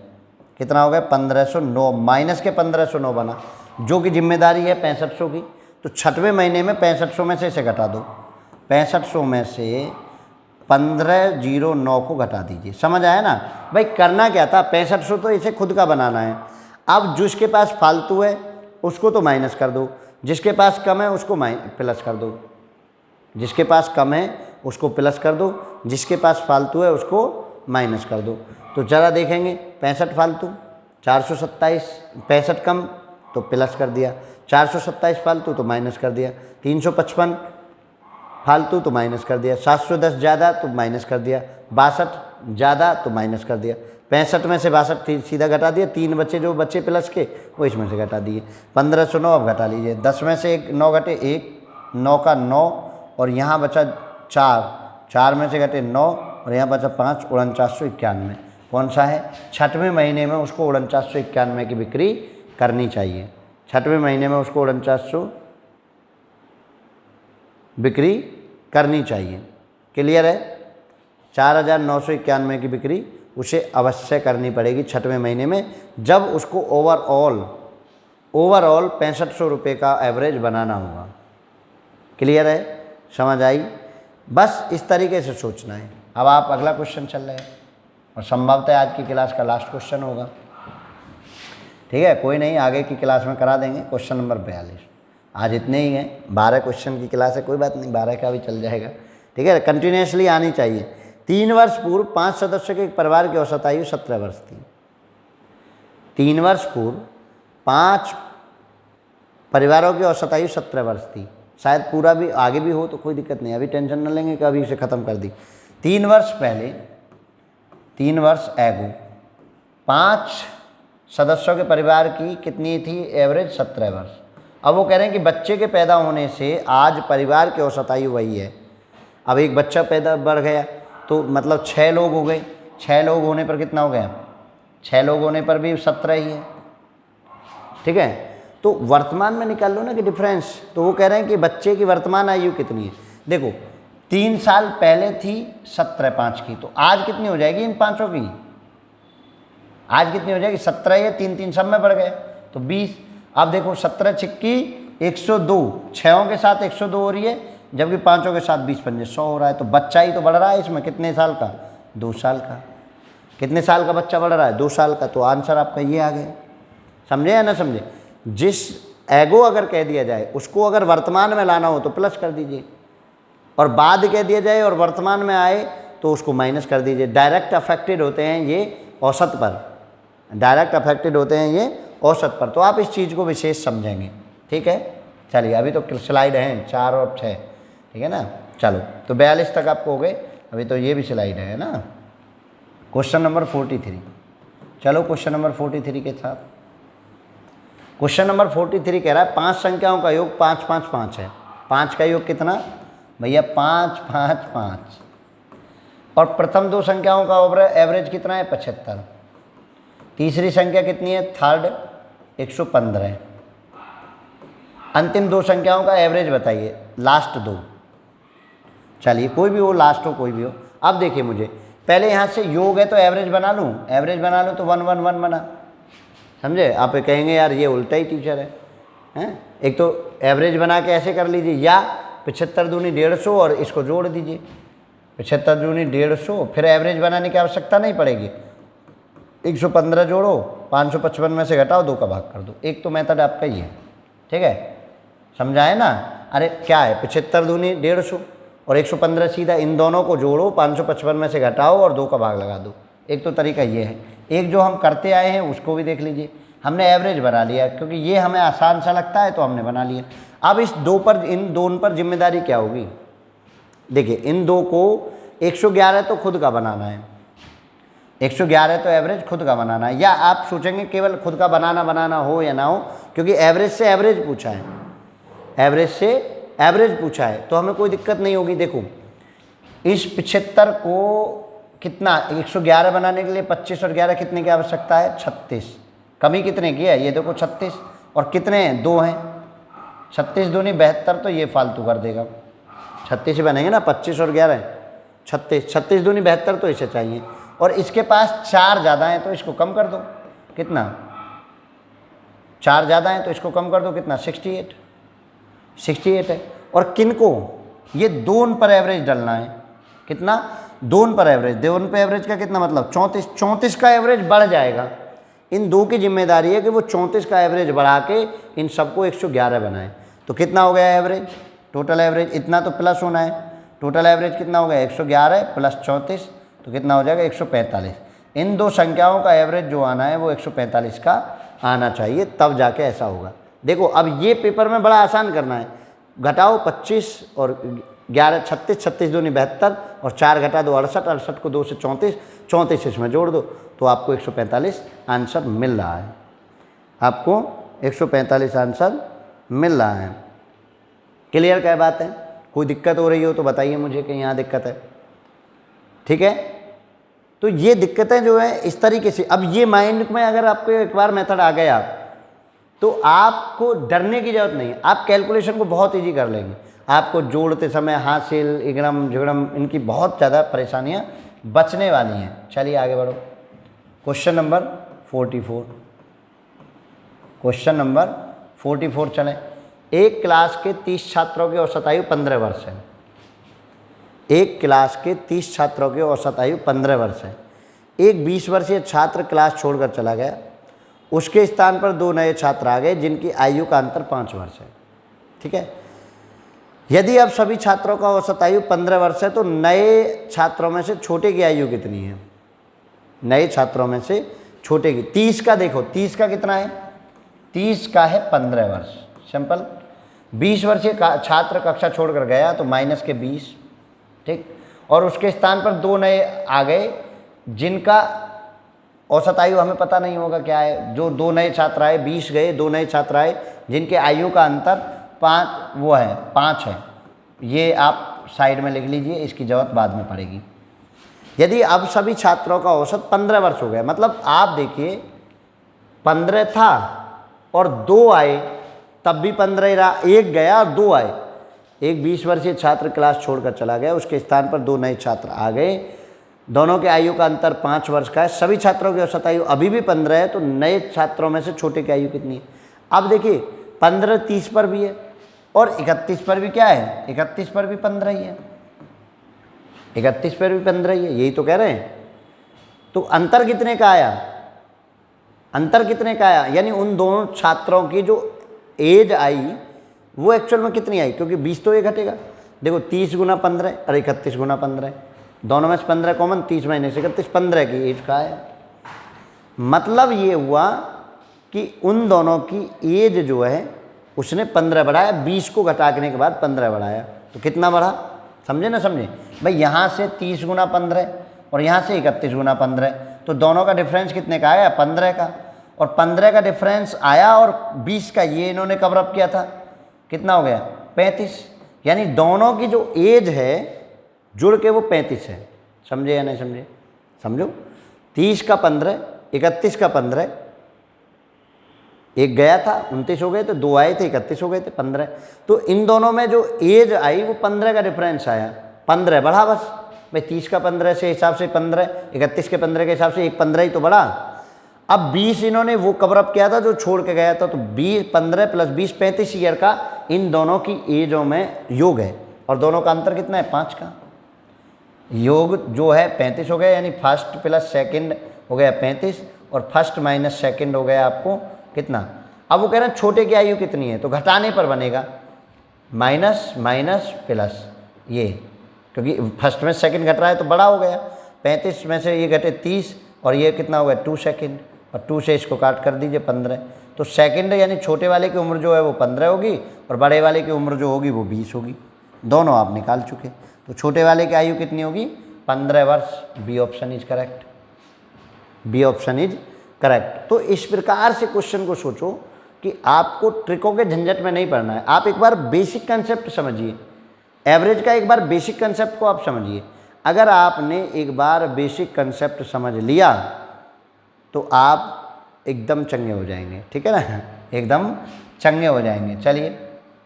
कितना हो गया? 1509, माइनस के 1509 बना, जो कि जिम्मेदारी है 6500 की। तो छठवें महीने में 6500 में से इसे घटा दो, 6500 में से 1509 को घटा दीजिए। समझ आया ना भाई? करना क्या था, 6500 तो इसे खुद का बनाना है। अब जिसके पास फालतू है उसको तो माइनस कर दो, जिसके पास कम है उसको प्लस कर दो, जिसके पास कम है उसको प्लस कर दो, जिसके पास फालतू है उसको माइनस कर दो। तो ज़रा देखेंगे, 65 फालतू, 427, 65 कम तो प्लस कर दिया, 427 फालतू तो माइनस कर दिया, 355 फालतू तो माइनस कर दिया, 710 ज़्यादा तो माइनस कर दिया, 62 ज़्यादा तो माइनस कर दिया। 65 में से 62 सीधा घटा दिया, 3 बच्चे जो बच्चे प्लस के वो इसमें से घटा दिए। 1509 अब घटा लीजिए, 10 में से 1 9 घटे 1, 9 का 9, और यहाँ बचा 4, 4 में से घटे 9, और यहाँ बचा 5, 4991। कौन सा है? छठवें महीने में उसको 4991 की बिक्री करनी चाहिए। छठवें महीने में उसको 4900 बिक्री करनी चाहिए। क्लियर है? 4991 की बिक्री उसे अवश्य करनी पड़ेगी छठवें महीने में, जब उसको ओवरऑल 6500 रुपये का एवरेज बनाना होगा। क्लियर है? समझ आई? बस इस तरीके से सोचना है। अब आप अगला क्वेश्चन चल रहे हैं, और संभवतः आज की क्लास का लास्ट क्वेश्चन होगा। ठीक है, कोई नहीं, आगे की क्लास में करा देंगे। क्वेश्चन नंबर 42, आज इतने ही हैं, 12 क्वेश्चन की क्लास है, कोई बात नहीं, 12 का भी चल जाएगा। ठीक है, कंटिन्यूसली आनी चाहिए। 3 वर्ष पूर्व 5 सदस्यों के एक परिवार की औसत आयु 17 वर्ष थी। 3 वर्ष पूर्व 5 परिवारों की औसत आयु 17 वर्ष थी। शायद पूरा भी आगे भी हो तो कोई दिक्कत नहीं, अभी टेंशन न लेंगे कि अभी इसे ख़त्म कर दी। 3 वर्ष पहले, 3 वर्ष एगो 5 सदस्यों के परिवार की कितनी थी एवरेज? 17 वर्ष। अब वो कह रहे हैं कि बच्चे के पैदा होने से आज परिवार की औसत आयु वही है। अब एक बच्चा पैदा बढ़ गया तो मतलब 6 लोग हो गए, 6 लोग होने पर कितना हो गया, 6 लोग होने पर भी 17 ही है, ठीक है। तो वर्तमान में निकाल लो ना कि डिफरेंस। तो वो कह रहे हैं कि बच्चे की वर्तमान आयु कितनी है। देखो 3 साल पहले थी 17 5 की, तो आज कितनी हो जाएगी इन पाँचों की, आज कितनी हो जाएगी 17, या 3 3 सब में बढ़ गए तो 20। अब देखो 17 छिक्की 102, 6 के साथ 102 हो रही है, जबकि 5 के साथ 20 पंजे 100 हो रहा है। तो बच्चा ही तो बढ़ रहा है इसमें, कितने साल का, 2 साल का। कितने साल का बच्चा बढ़ रहा है, 2 साल का। तो आंसर आपका ये आ गया। समझे या ना समझे। जिस एगो अगर कह दिया जाए उसको अगर वर्तमान में लाना हो तो प्लस कर दीजिए, और बाद कह दिया जाए और वर्तमान में आए तो उसको माइनस कर दीजिए। डायरेक्ट अफेक्टेड होते हैं ये औसत पर, डायरेक्ट अफेक्टेड होते हैं ये औसत पर। तो आप इस चीज़ को विशेष समझेंगे, ठीक है। चलिए अभी तो स्लाइड हैं 4 और 6, ठीक है ना। चलो तो 42 तक आपको हो गए, अभी तो ये भी स्लाइड है ना। Question number 43। चलो क्वेश्चन नंबर 43 के साथ। क्वेश्चन नंबर 43 कह रहा है 5 संख्याओं का योग 5 5 5 है। 5 का योग कितना भैया, 5 5 5। और प्रथम 2 संख्याओं का एवरेज कितना है, 75। तीसरी संख्या कितनी है, थर्ड 115 है। अंतिम 2 संख्याओं का एवरेज बताइए, लास्ट 2। चलिए कोई भी हो, लास्ट हो कोई भी हो। अब देखिए मुझे पहले यहाँ से योग है तो एवरेज बना लूँ, एवरेज बना लूँ तो 1 1 1 बना। समझे। आप कहेंगे यार ये उल्टा ही टीचर है, हैं। एक तो एवरेज बना के ऐसे कर लीजिए, या 75 दूनी 150 और इसको जोड़ दीजिए, 75 दूनी 150, फिर एवरेज बनाने की आवश्यकता नहीं पड़ेगी। 115 जोड़ो, 555 में से घटाओ, 2 का भाग कर दो। एक तो मेथड आपका ही है, ठीक है। समझाए ना। अरे क्या है, 75 दूनी 150 और 115 सीधा, इन दोनों को जोड़ो, 555 में से घटाओ और 2 का भाग लगा दो। एक तो तरीका ये है। एक जो हम करते आए हैं उसको भी देख लीजिए, हमने एवरेज बना लिया क्योंकि ये हमें आसान सा लगता है तो हमने बना लिया। अब इस 2 पर, इन दोनों पर जिम्मेदारी क्या होगी। देखिए इन 2 को 111 तो खुद का बनाना है, 111 तो एवरेज खुद का बनाना है। या आप सोचेंगे केवल खुद का बनाना हो या ना हो, क्योंकि एवरेज से एवरेज पूछा है, एवरेज से एवरेज पूछा है तो हमें कोई दिक्कत नहीं होगी। देखो इस 75 को कितना 111 बनाने के लिए 25 और 11 कितने की आवश्यकता है, 36। कमी कितने की है, ये देखो 36, और कितने हैं, 2 हैं। 36 दूनी 72, तो ये फालतू कर देगा, 36 ही बनेंगे ना, 25 और 11 36, 36 दूनी 72 तो इसे चाहिए। और इसके पास 4 ज़्यादा हैं तो इसको कम कर दो, कितना, 4 ज़्यादा हैं तो इसको कम कर दो, कितना, 68 है। और किनको, ये 2 पर एवरेज डालना है, कितना, 2 पर एवरेज। 2 पर एवरेज का कितना मतलब 34, 34 का एवरेज बढ़ जाएगा। इन 2 की जिम्मेदारी है कि वो 34 का एवरेज बढ़ा के इन सबको 111 बनाए। तो कितना हो गया एवरेज, टोटल एवरेज, इतना तो प्लस होना है। टोटल एवरेज कितना हो गया, 111 प्लस 34, तो कितना हो जाएगा, 145। इन 2 संख्याओं का एवरेज जो आना है वो 145 का आना चाहिए, तब जाके ऐसा होगा। देखो अब ये पेपर में बड़ा आसान करना है। घटाओ 25 और 11, 36, 36 दूनी 72 और 4 घटा दो 68, 68 को 2 से 34, 34 इसमें जोड़ दो तो आपको 145 आंसर मिल रहा है। आपको 145 आंसर मिल रहा है। क्लियर क्या बात है। कोई दिक्कत हो रही हो तो बताइए मुझे कि यहाँ दिक्कत है, ठीक है। तो ये दिक्कतें जो है इस तरीके से, अब ये माइंड में अगर आपको एक बार मेथड आ गया तो आपको डरने की ज़रूरत नहीं, आप कैलकुलेशन को बहुत ईजी कर लेंगे। आपको जोड़ते समय हासिल, इगड़म झगड़म, इनकी बहुत ज़्यादा परेशानियाँ बचने वाली हैं। चलिए आगे बढ़ो। क्वेश्चन नंबर 44, क्वेश्चन नंबर 44 चलें। एक क्लास के 30 छात्रों की औसत आयु 15 वर्ष है। एक क्लास के 30 छात्रों की औसत आयु 15 वर्ष है। एक 20 वर्षीय छात्र क्लास छोड़कर चला गया, उसके स्थान पर 2 नए छात्र आ गए जिनकी आयु का अंतर 5 वर्ष है, ठीक है। यदि अब सभी छात्रों का औसत आयु 15 वर्ष है तो नए छात्रों में से छोटे की आयु कितनी है। नए छात्रों में से छोटे की, 30 का देखो, 30 का कितना है, 30 का है 15 वर्ष, सिंपल। 20 वर्षीय छात्र कक्षा छोड़कर गया तो माइनस के 20, ठीक। और उसके स्थान पर 2 नए आ गए जिनका औसत आयु हमें पता नहीं होगा क्या है। जो 2 नए छात्र आए, 20 गए, 2 नए छात्र आए जिनके आयु का अंतर 5 है। ये आप साइड में लिख लीजिए, इसकी ज़रूरत बाद में पड़ेगी। यदि अब सभी छात्रों का औसत 15 वर्ष हो गया, मतलब आप देखिए 15 था और 2 आए, तब भी 15 ही रहा, एक गया और 2 आए। एक 20 वर्षीय छात्र क्लास छोड़कर चला गया, उसके स्थान पर 2 नए छात्र आ गए। दोनों के आयु का अंतर 5 वर्ष का है। सभी छात्रों की औसत आयु अभी भी 15 है, तो नए छात्रों में से छोटे की आयु कितनी है? अब देखिए 15 30 पर भी है और 31 पर भी क्या है? 31 पर भी 15 ही है, 31 पर भी 15 ही है, यही तो कह रहे हैं। तो अंतर कितने का आया? अंतर कितने का आया? यानी उन दोनों छात्रों की जो एज आई वो एक्चुअल में कितनी आई, क्योंकि 20 तो ये घटेगा। देखो 30 गुना 15 और 31 गुना 15, दोनों में से 15 कॉमन, 30 माइनस 31, 15 की एज का आया। मतलब ये हुआ कि उन दोनों की एज जो है उसने 15 बढ़ाया, 20 को घटाने के बाद 15 बढ़ाया, तो कितना बढ़ा? समझे ना समझे भाई? यहाँ से 30 गुना 15 और यहाँ से 31 गुना 15, तो दोनों का डिफरेंस कितने का आया? 15 का। और 15 का डिफरेंस आया और 20 का ये इन्होंने कवर अप किया था, कितना हो गया? 35। यानी दोनों की जो एज है जुड़ के वो 35 है। समझे या नहीं समझे? समझो, 30 का 15, 31 का 15, एक गया था 29 हो गए, तो 2 आए थे 31 हो गए थे 15। तो इन दोनों में जो एज आई वो 15 का डिफरेंस आया, 15 बढ़ा बस भाई। 30 का 15 से हिसाब से 15, 31 के 15 के हिसाब से एक 15 ही तो बढ़ा। अब 20 इन्होंने वो कवर अप किया था जो छोड़ के गया था, तो 15 प्लस 20 35 ईयर का इन दोनों की एजों में योग है, और दोनों का अंतर कितना है? 5 का। योग जो है 35 हो गया, यानी फर्स्ट प्लस सेकंड हो गया 35 और फर्स्ट माइनस सेकंड हो गया आपको कितना? अब वो कह रहे हैं छोटे की आयु कितनी है, तो घटाने पर बनेगा माइनस माइनस प्लस ये, क्योंकि फर्स्ट में सेकंड घट रहा है तो बड़ा हो गया। 35 में से ये घटे 30 और ये कितना हो गया? 2 सेकंड, और 2 से इसको काट कर दीजिए 15। तो सेकंड यानी छोटे वाले की उम्र जो है वो 15 होगी और बड़े वाले की उम्र जो होगी वो 20 होगी। दोनों आप निकाल चुके। तो छोटे वाले की आयु कितनी होगी? 15 वर्ष। B option is correct, B option is correct. तो इस प्रकार से क्वेश्चन को सोचो कि आपको ट्रिकों के झंझट में नहीं पड़ना है। आप एक बार बेसिक कंसेप्ट समझिए, एवरेज का एक बार बेसिक कंसेप्ट को आप समझिए। अगर आपने एक बार बेसिक कंसेप्ट समझ लिया तो आप एकदम चंगे हो जाएंगे, ठीक है ना? एकदम चंगे हो जाएंगे। चलिए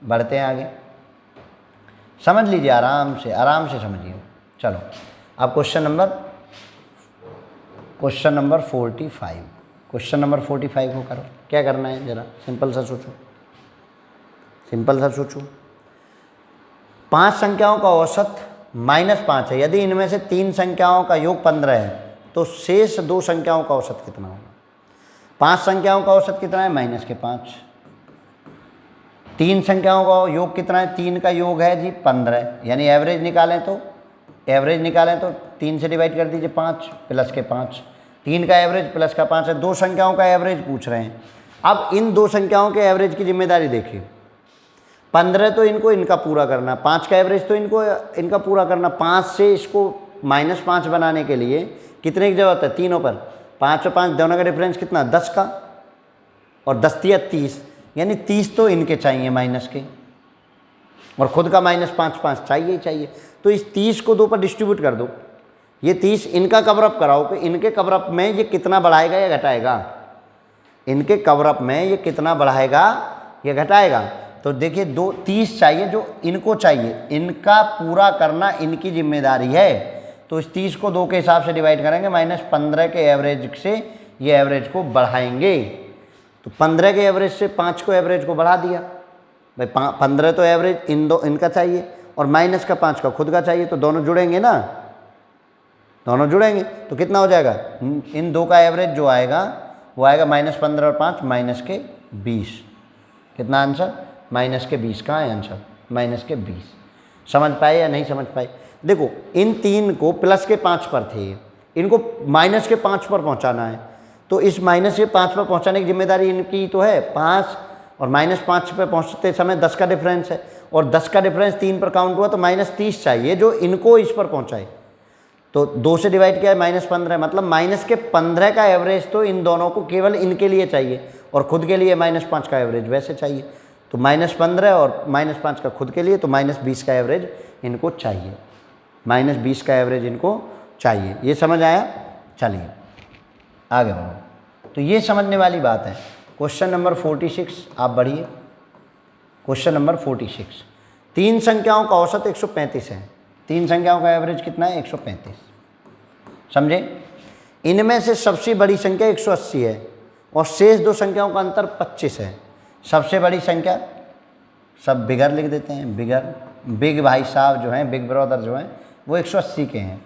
बढ़ते हैं आगे, समझ लीजिए, आराम से समझिए। चलो अब क्वेश्चन नंबर 45, क्वेश्चन नंबर 45 को करो। क्या करना है ज़रा सिंपल सा सोचो, सिंपल सा सोचो। 5 संख्याओं का औसत -5 है। यदि इनमें से 3 संख्याओं का योग 15 है तो शेष 2 संख्याओं का औसत कितना होगा? 5 संख्याओं का औसत कितना है? -5। 3 संख्याओं का योग कितना है? 3 का योग है जी 15, यानी एवरेज निकालें तो 3 से डिवाइड कर दीजिए 5 प्लस के 5, 3 का एवरेज प्लस का 5 है। 2 संख्याओं का एवरेज पूछ रहे हैं। अब इन 2 संख्याओं के एवरेज की जिम्मेदारी देखिए। 15 तो इनका पूरा करना, 5 का एवरेज तो इनका पूरा करना। 5 से इसको -5 बनाने के लिए कितने की जरूरत है? तीनों पर 5 और 5 दोनों का डिफरेंस कितना? 10 का, और 10 या 30, यानी 30 तो इनके चाहिए माइनस के, और खुद का -5 चाहिए ही चाहिए। तो इस 30 को 2 पर डिस्ट्रीब्यूट कर दो। ये 30 इनका कवरअप कराओ कि इनके कवरअप में ये कितना बढ़ाएगा या घटाएगा, इनके कवरअप में ये कितना बढ़ाएगा या घटाएगा। तो देखिए 30 चाहिए जो इनको चाहिए, इनका पूरा करना इनकी जिम्मेदारी है। तो इस 30 को 2 के हिसाब से डिवाइड करेंगे, -15 के एवरेज से ये एवरेज को बढ़ाएंगे। तो 15 के एवरेज से 5 को एवरेज को बढ़ा दिया भाई। 15 तो एवरेज इनका चाहिए और माइनस का 5 का खुद का चाहिए, तो दोनों जुड़ेंगे ना, दोनों जुड़ेंगे तो कितना हो जाएगा? इन 2 का एवरेज जो आएगा वो आएगा -15 और 5 -20। कितना आंसर? -20 का है आंसर, -20। समझ पाए या नहीं समझ पाए? देखो इन 3 को प्लस के 5 पर थे, इनको माइनस के 5 पर पहुंचाना है। तो इस माइनस के 5 पर पहुंचाने की जिम्मेदारी इनकी तो है। 5 और -5 पर पहुंचते समय 10 का डिफरेंस है, और 10 का डिफरेंस 3 पर काउंट हुआ तो -30 चाहिए जो इनको इस पर पहुंचाए। तो 2 से डिवाइड किया है -15, मतलब -15 का एवरेज तो इन दोनों को केवल इनके लिए चाहिए, और खुद के लिए -5 का एवरेज वैसे चाहिए। तो -15 और -5 का खुद के लिए, तो -20 का एवरेज इनको चाहिए, -20 का एवरेज इनको चाहिए। ये समझ आया? चलिए आगे बढ़ो। तो ये समझने वाली बात है। क्वेश्चन नंबर 46 आप बढ़िए। क्वेश्चन नंबर 46, 3 संख्याओं का औसत 135 है। 3 संख्याओं का एवरेज कितना है? 135। समझे? इनमें से सबसे बड़ी संख्या 180 है और शेष 2 संख्याओं का अंतर 25 है। सबसे बड़ी संख्या, सब बिगर लिख देते हैं, बिगर, बिग भाई साहब जो हैं, बिग ब्रदर जो हैं, वो 180 के हैं,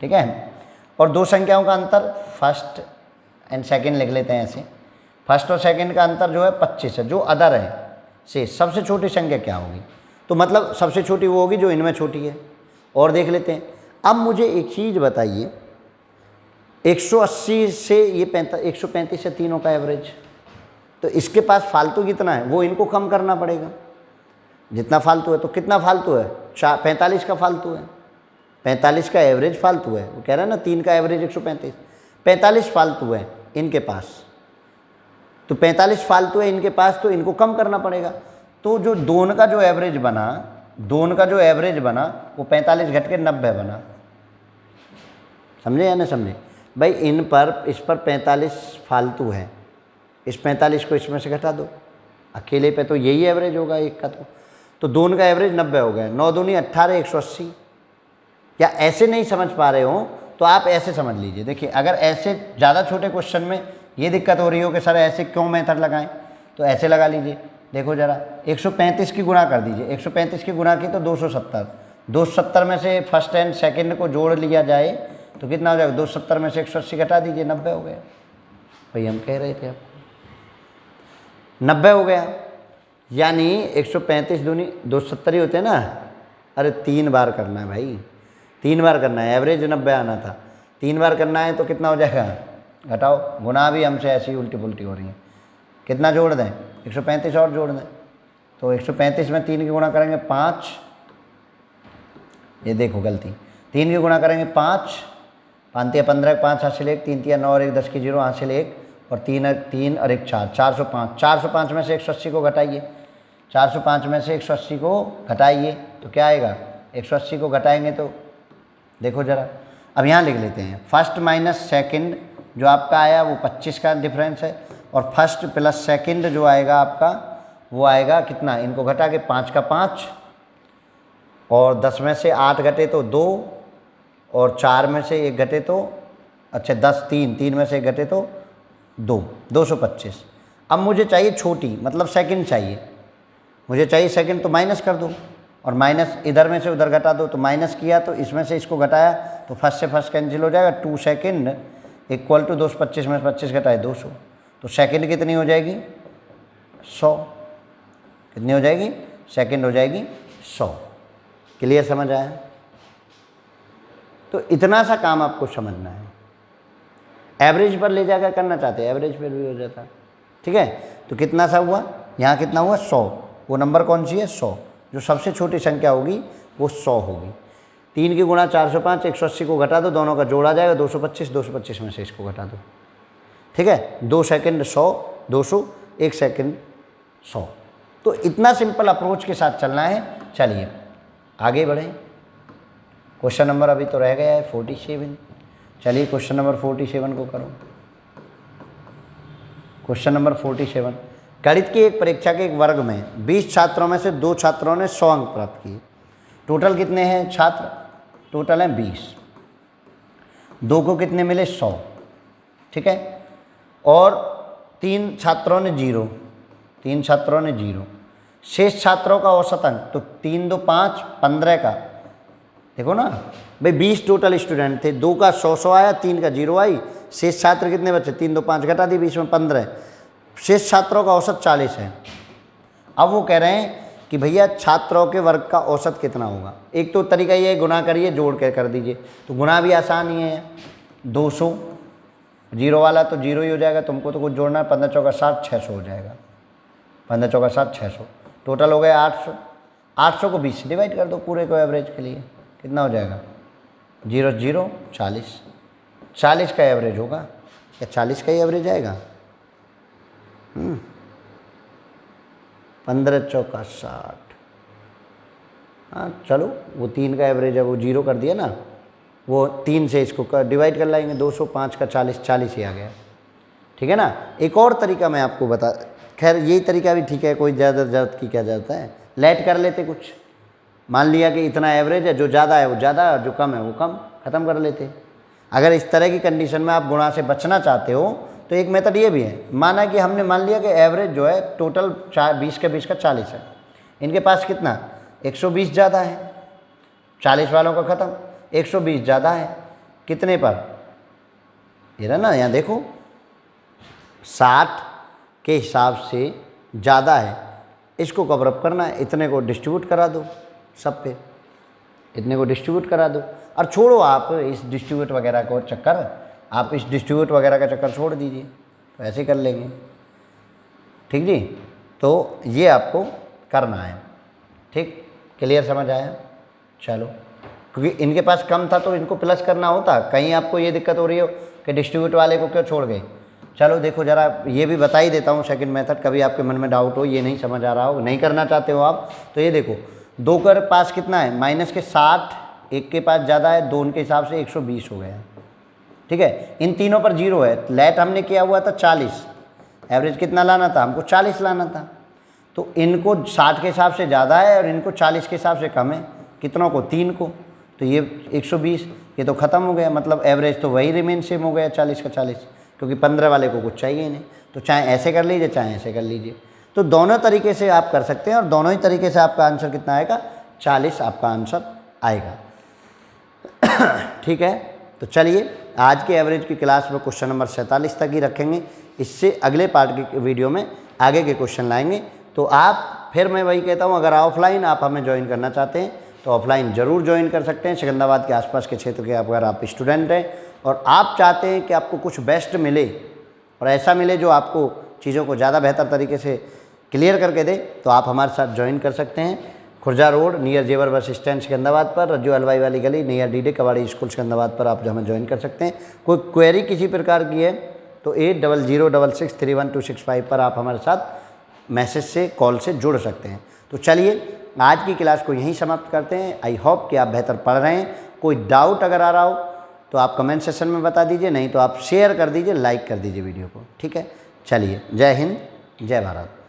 ठीक है। और 2 संख्याओं का अंतर, फर्स्ट एंड सेकंड लिख लेते हैं ऐसे। फर्स्ट और सेकंड का अंतर जो है 25 है, जो अदर है। से सबसे छोटी संख्या क्या होगी? तो मतलब सबसे छोटी वो होगी जो इनमें छोटी है। और देख लेते हैं। अब मुझे एक चीज़ बताइए, 180 से ये 135 है तीनों का एवरेज, तो इसके पास फालतू कितना है वो इनको कम करना पड़ेगा। जितना फालतू है, तो कितना फालतू है? 45 का फालतू है, 45 का एवरेज फालतू है। वो कह रहा है ना 3 का एवरेज 135, 45 फालतू है इनके पास। तो 45 फालतू है इनके पास, तो इनको कम करना पड़ेगा। तो जो दोनों का जो एवरेज बना, दोनों का जो एवरेज बना वो 45 घट के 90 बना। समझे या नहीं समझे भाई? इन पर, इस पर 45 फालतू है, इस 45 को इसमें से घटा दो। अकेले पे तो यही एवरेज होगा एक का। तो दोनों का एवरेज 90 हो गया। 9 दूनी 18, 180। या ऐसे नहीं समझ पा रहे हो तो आप ऐसे समझ लीजिए। देखिए, अगर ऐसे ज़्यादा छोटे क्वेश्चन में ये दिक्कत हो रही हो कि सर ऐसे क्यों मेथड लगाएं, तो ऐसे लगा लीजिए। देखो ज़रा, 135 की गुणा कर दीजिए। 135 की गुणा की तो 270। 270 में से फर्स्ट एंड सेकंड को जोड़ लिया जाए तो कितना हो जाएगा? 270 में से 180 घटा दीजिए, 90 हो गया। भाई हम कह रहे थे आपको 90 हो गया। यानी 135 दूनी 270 ही होते हैं ना। अरे 3 बार करना है भाई, 3 बार करना है। एवरेज 90 आना था, 3 बार करना है तो कितना हो जाएगा? घटाओ। गुना भी हमसे ऐसी उल्टी पुल्टी हो रही है। कितना जोड़ दें? 135 और जोड़ दें। तो 135 में 3 की गुणा करेंगे 5, ये देखो गलती, 3 की गुणा करेंगे 5, 5 या 15, 5 हासिल 1, 3 या 9 और 1 10 की 0 हासिल 1 और 3 और 1 4, 405। 405 में से 180 को घटाइए। 405 में से 180 को घटाइए तो क्या आएगा? 180 को घटाएंगे तो देखो ज़रा, अब यहाँ लिख लेते हैं। फर्स्ट माइनस सेकंड जो आपका आया वो 25 का डिफरेंस है, और फर्स्ट प्लस सेकंड जो आएगा आपका वो आएगा कितना? इनको घटा के 5 का 5, और 10 में से 8 घटे तो 2, और 4 में से 1 घटे तो, अच्छा 10, 3 में से 1 घटे तो 2, 225। अब मुझे चाहिए छोटी, मतलब सेकंड चाहिए। मुझे चाहिए सेकंड, तो माइनस कर दो, और माइनस इधर में से उधर घटा दो। तो माइनस किया तो इसमें से इसको घटाया तो फर्स्ट से फर्स्ट कैंसिल हो जाएगा। 2 सेकंड इक्वल टू 225 में 25 घटाए 200। तो सेकंड कितनी हो जाएगी? 100। कितनी हो जाएगी? सेकंड हो जाएगी 100। क्लियर समझ आया? तो इतना सा काम आपको समझना है। एवरेज पर ले जाकर करना चाहते हैं, एवरेज पर भी हो जाता, ठीक है। तो कितना सा हुआ? यहाँ कितना हुआ? 100। वो नंबर कौन सी है? 100। जो सबसे छोटी संख्या होगी वो 100 होगी। 3 की गुणा 405, 180 को घटा दो, दोनों का जोड़ा जाएगा 225, 225 में से इसको घटा दो, ठीक है। 2 सेकंड 100, 200, 1 सेकंड 100। तो इतना सिंपल अप्रोच के साथ चलना है। चलिए आगे बढ़ें। क्वेश्चन नंबर अभी तो रह गया है 47। चलिए क्वेश्चन नंबर 47 को करो। क्वेश्चन नंबर 47, गणित की एक परीक्षा के एक वर्ग में 20 छात्रों में से 2 छात्रों ने 100 अंक प्राप्त किए। टोटल कितने हैं छात्र? टोटल हैं 20। 2 को कितने मिले? 100, ठीक है। और 3 छात्रों ने 0, 3 छात्रों ने 0। शेष छात्रों का औसत अंक, तो 3 2 5, 15 का, देखो ना भाई 20 टोटल स्टूडेंट थे, 2 का 100 आया, 3 का 0 आई। शेष छात्र कितने बचे? 3 2 5 घटा दी, 20 में 15। शेष छात्रों का औसत 40 है। अब वो कह रहे हैं कि भैया छात्रों के वर्ग का औसत कितना होगा। एक तो तरीका ये है, गुना करिए, जोड़ के कर दीजिए। तो गुना भी आसान ही है। 200, 0 वाला तो 0 ही हो जाएगा, तुमको तो कुछ जोड़ना है। 15 चौका 60, 600 हो जाएगा। 15 चौका 60, 600, टोटल हो गया 800। 800 को 20 से डिवाइड कर दो पूरे को एवरेज के लिए, कितना हो जाएगा? 0 0 40। 40 का एवरेज होगा, क्या 40 का ही एवरेज आएगा? 15 चौका 60, हाँ चलो, वो 3 का एवरेज है, वो 0 कर दिया ना, वो 3 से इसको डिवाइड कर लाएंगे, 205 का 40, 40 ही आ गया। ठीक है ना। एक और तरीका मैं आपको बता, खैर यही तरीका भी ठीक है, कोई ज़्यादा ज़रूरत की क्या ज़रूरत है, लेट कर लेते कुछ, मान लिया कि इतना एवरेज है, जो ज़्यादा है वो ज़्यादा और जो कम है वो कम, ख़त्म कर लेते। अगर इस तरह की कंडीशन में आप गुणा से बचना चाहते हो तो एक मेथड ये भी है, माना कि हमने मान लिया कि एवरेज जो है टोटल 20 के 20 का 40 है, इनके पास कितना 120 ज़्यादा है, 40 वालों का ख़त्म, 120 ज़्यादा है कितने पर, ये रहा ना, यहाँ देखो 60 के हिसाब से ज़्यादा है, इसको कवर अप करना है, इतने को डिस्ट्रीब्यूट करा दो सब पे, इतने को डिस्ट्रीब्यूट करा दो, और छोड़ो आप इस डिस्ट्रीब्यूट वगैरह को चक्कर, आप इस डिस्ट्रीब्यूट वगैरह का चक्कर छोड़ दीजिए, तो ऐसे कर लेंगे। ठीक जी, तो ये आपको करना है। ठीक, क्लियर समझ आया। चलो, क्योंकि इनके पास कम था तो इनको प्लस करना होता, कहीं आपको ये दिक्कत हो रही हो कि डिस्ट्रीब्यूट वाले को क्यों छोड़ गए। चलो देखो ज़रा, ये भी बता ही देता हूँ सेकंड मेथड, कभी आपके मन में डाउट हो, ये नहीं समझ आ रहा हो, नहीं करना चाहते हो आप, तो ये देखो 2 के पास कितना है माइनस के 60, 1 के पास ज़्यादा है, 2 के हिसाब से 120 हो गया। ठीक है, इन तीनों पर 0 है, लेट हमने किया हुआ था 40, एवरेज कितना लाना था हमको 40 लाना था, तो इनको 60 के हिसाब से ज़्यादा है और इनको 40 के हिसाब से कम है, कितनों को 3 को, तो ये 120, ये तो ख़त्म हो गया, मतलब एवरेज तो वही रिमेन सेम हो गया 40 का 40, क्योंकि 15 वाले को कुछ चाहिए नहीं, तो चाहे ऐसे कर लीजिए चाहे ऐसे कर लीजिए। तो दोनों तरीके से आप कर सकते हैं और दोनों ही तरीके से आपका आंसर कितना आएगा, 40 आपका आंसर आएगा। ठीक है, तो चलिए आज के एवरेज की क्लास में क्वेश्चन नंबर 47 तक ही रखेंगे, इससे अगले पार्ट की वीडियो में आगे के क्वेश्चन लाएंगे। तो आप, फिर मैं वही कहता हूँ, अगर ऑफलाइन आप हमें ज्वाइन करना चाहते हैं तो ऑफलाइन ज़रूर ज्वाइन कर सकते हैं। सिकंदराबाद के आसपास के क्षेत्र के अगर आप स्टूडेंट हैं और आप चाहते हैं कि आपको कुछ बेस्ट मिले और ऐसा मिले जो आपको चीज़ों को ज़्यादा बेहतर तरीके से क्लियर करके दे, तो आप हमारे साथ ज्वाइन कर सकते हैं। खुर्जा रोड नियर जेवर बस स्टैंड सिकंदराबाद पर, रज्जू हलवाई वाली गली नियर डीडे कबाड़ी स्कूल सिकंदराबाद पर आप हमें ज्वाइन कर सकते हैं। कोई क्वेरी किसी प्रकार की है तो 8006631265 पर आप हमारे साथ मैसेज से, कॉल से जुड़ सकते हैं। तो चलिए आज की क्लास को यहीं समाप्त करते हैं। आई होप कि आप बेहतर पढ़ रहे हैं। कोई डाउट अगर आ रहा हो तो आप कमेंट सेक्शन में बता दीजिए, नहीं तो आप शेयर कर दीजिए, लाइक कर दीजिए वीडियो को। ठीक है, चलिए, जय हिंद, जय भारत।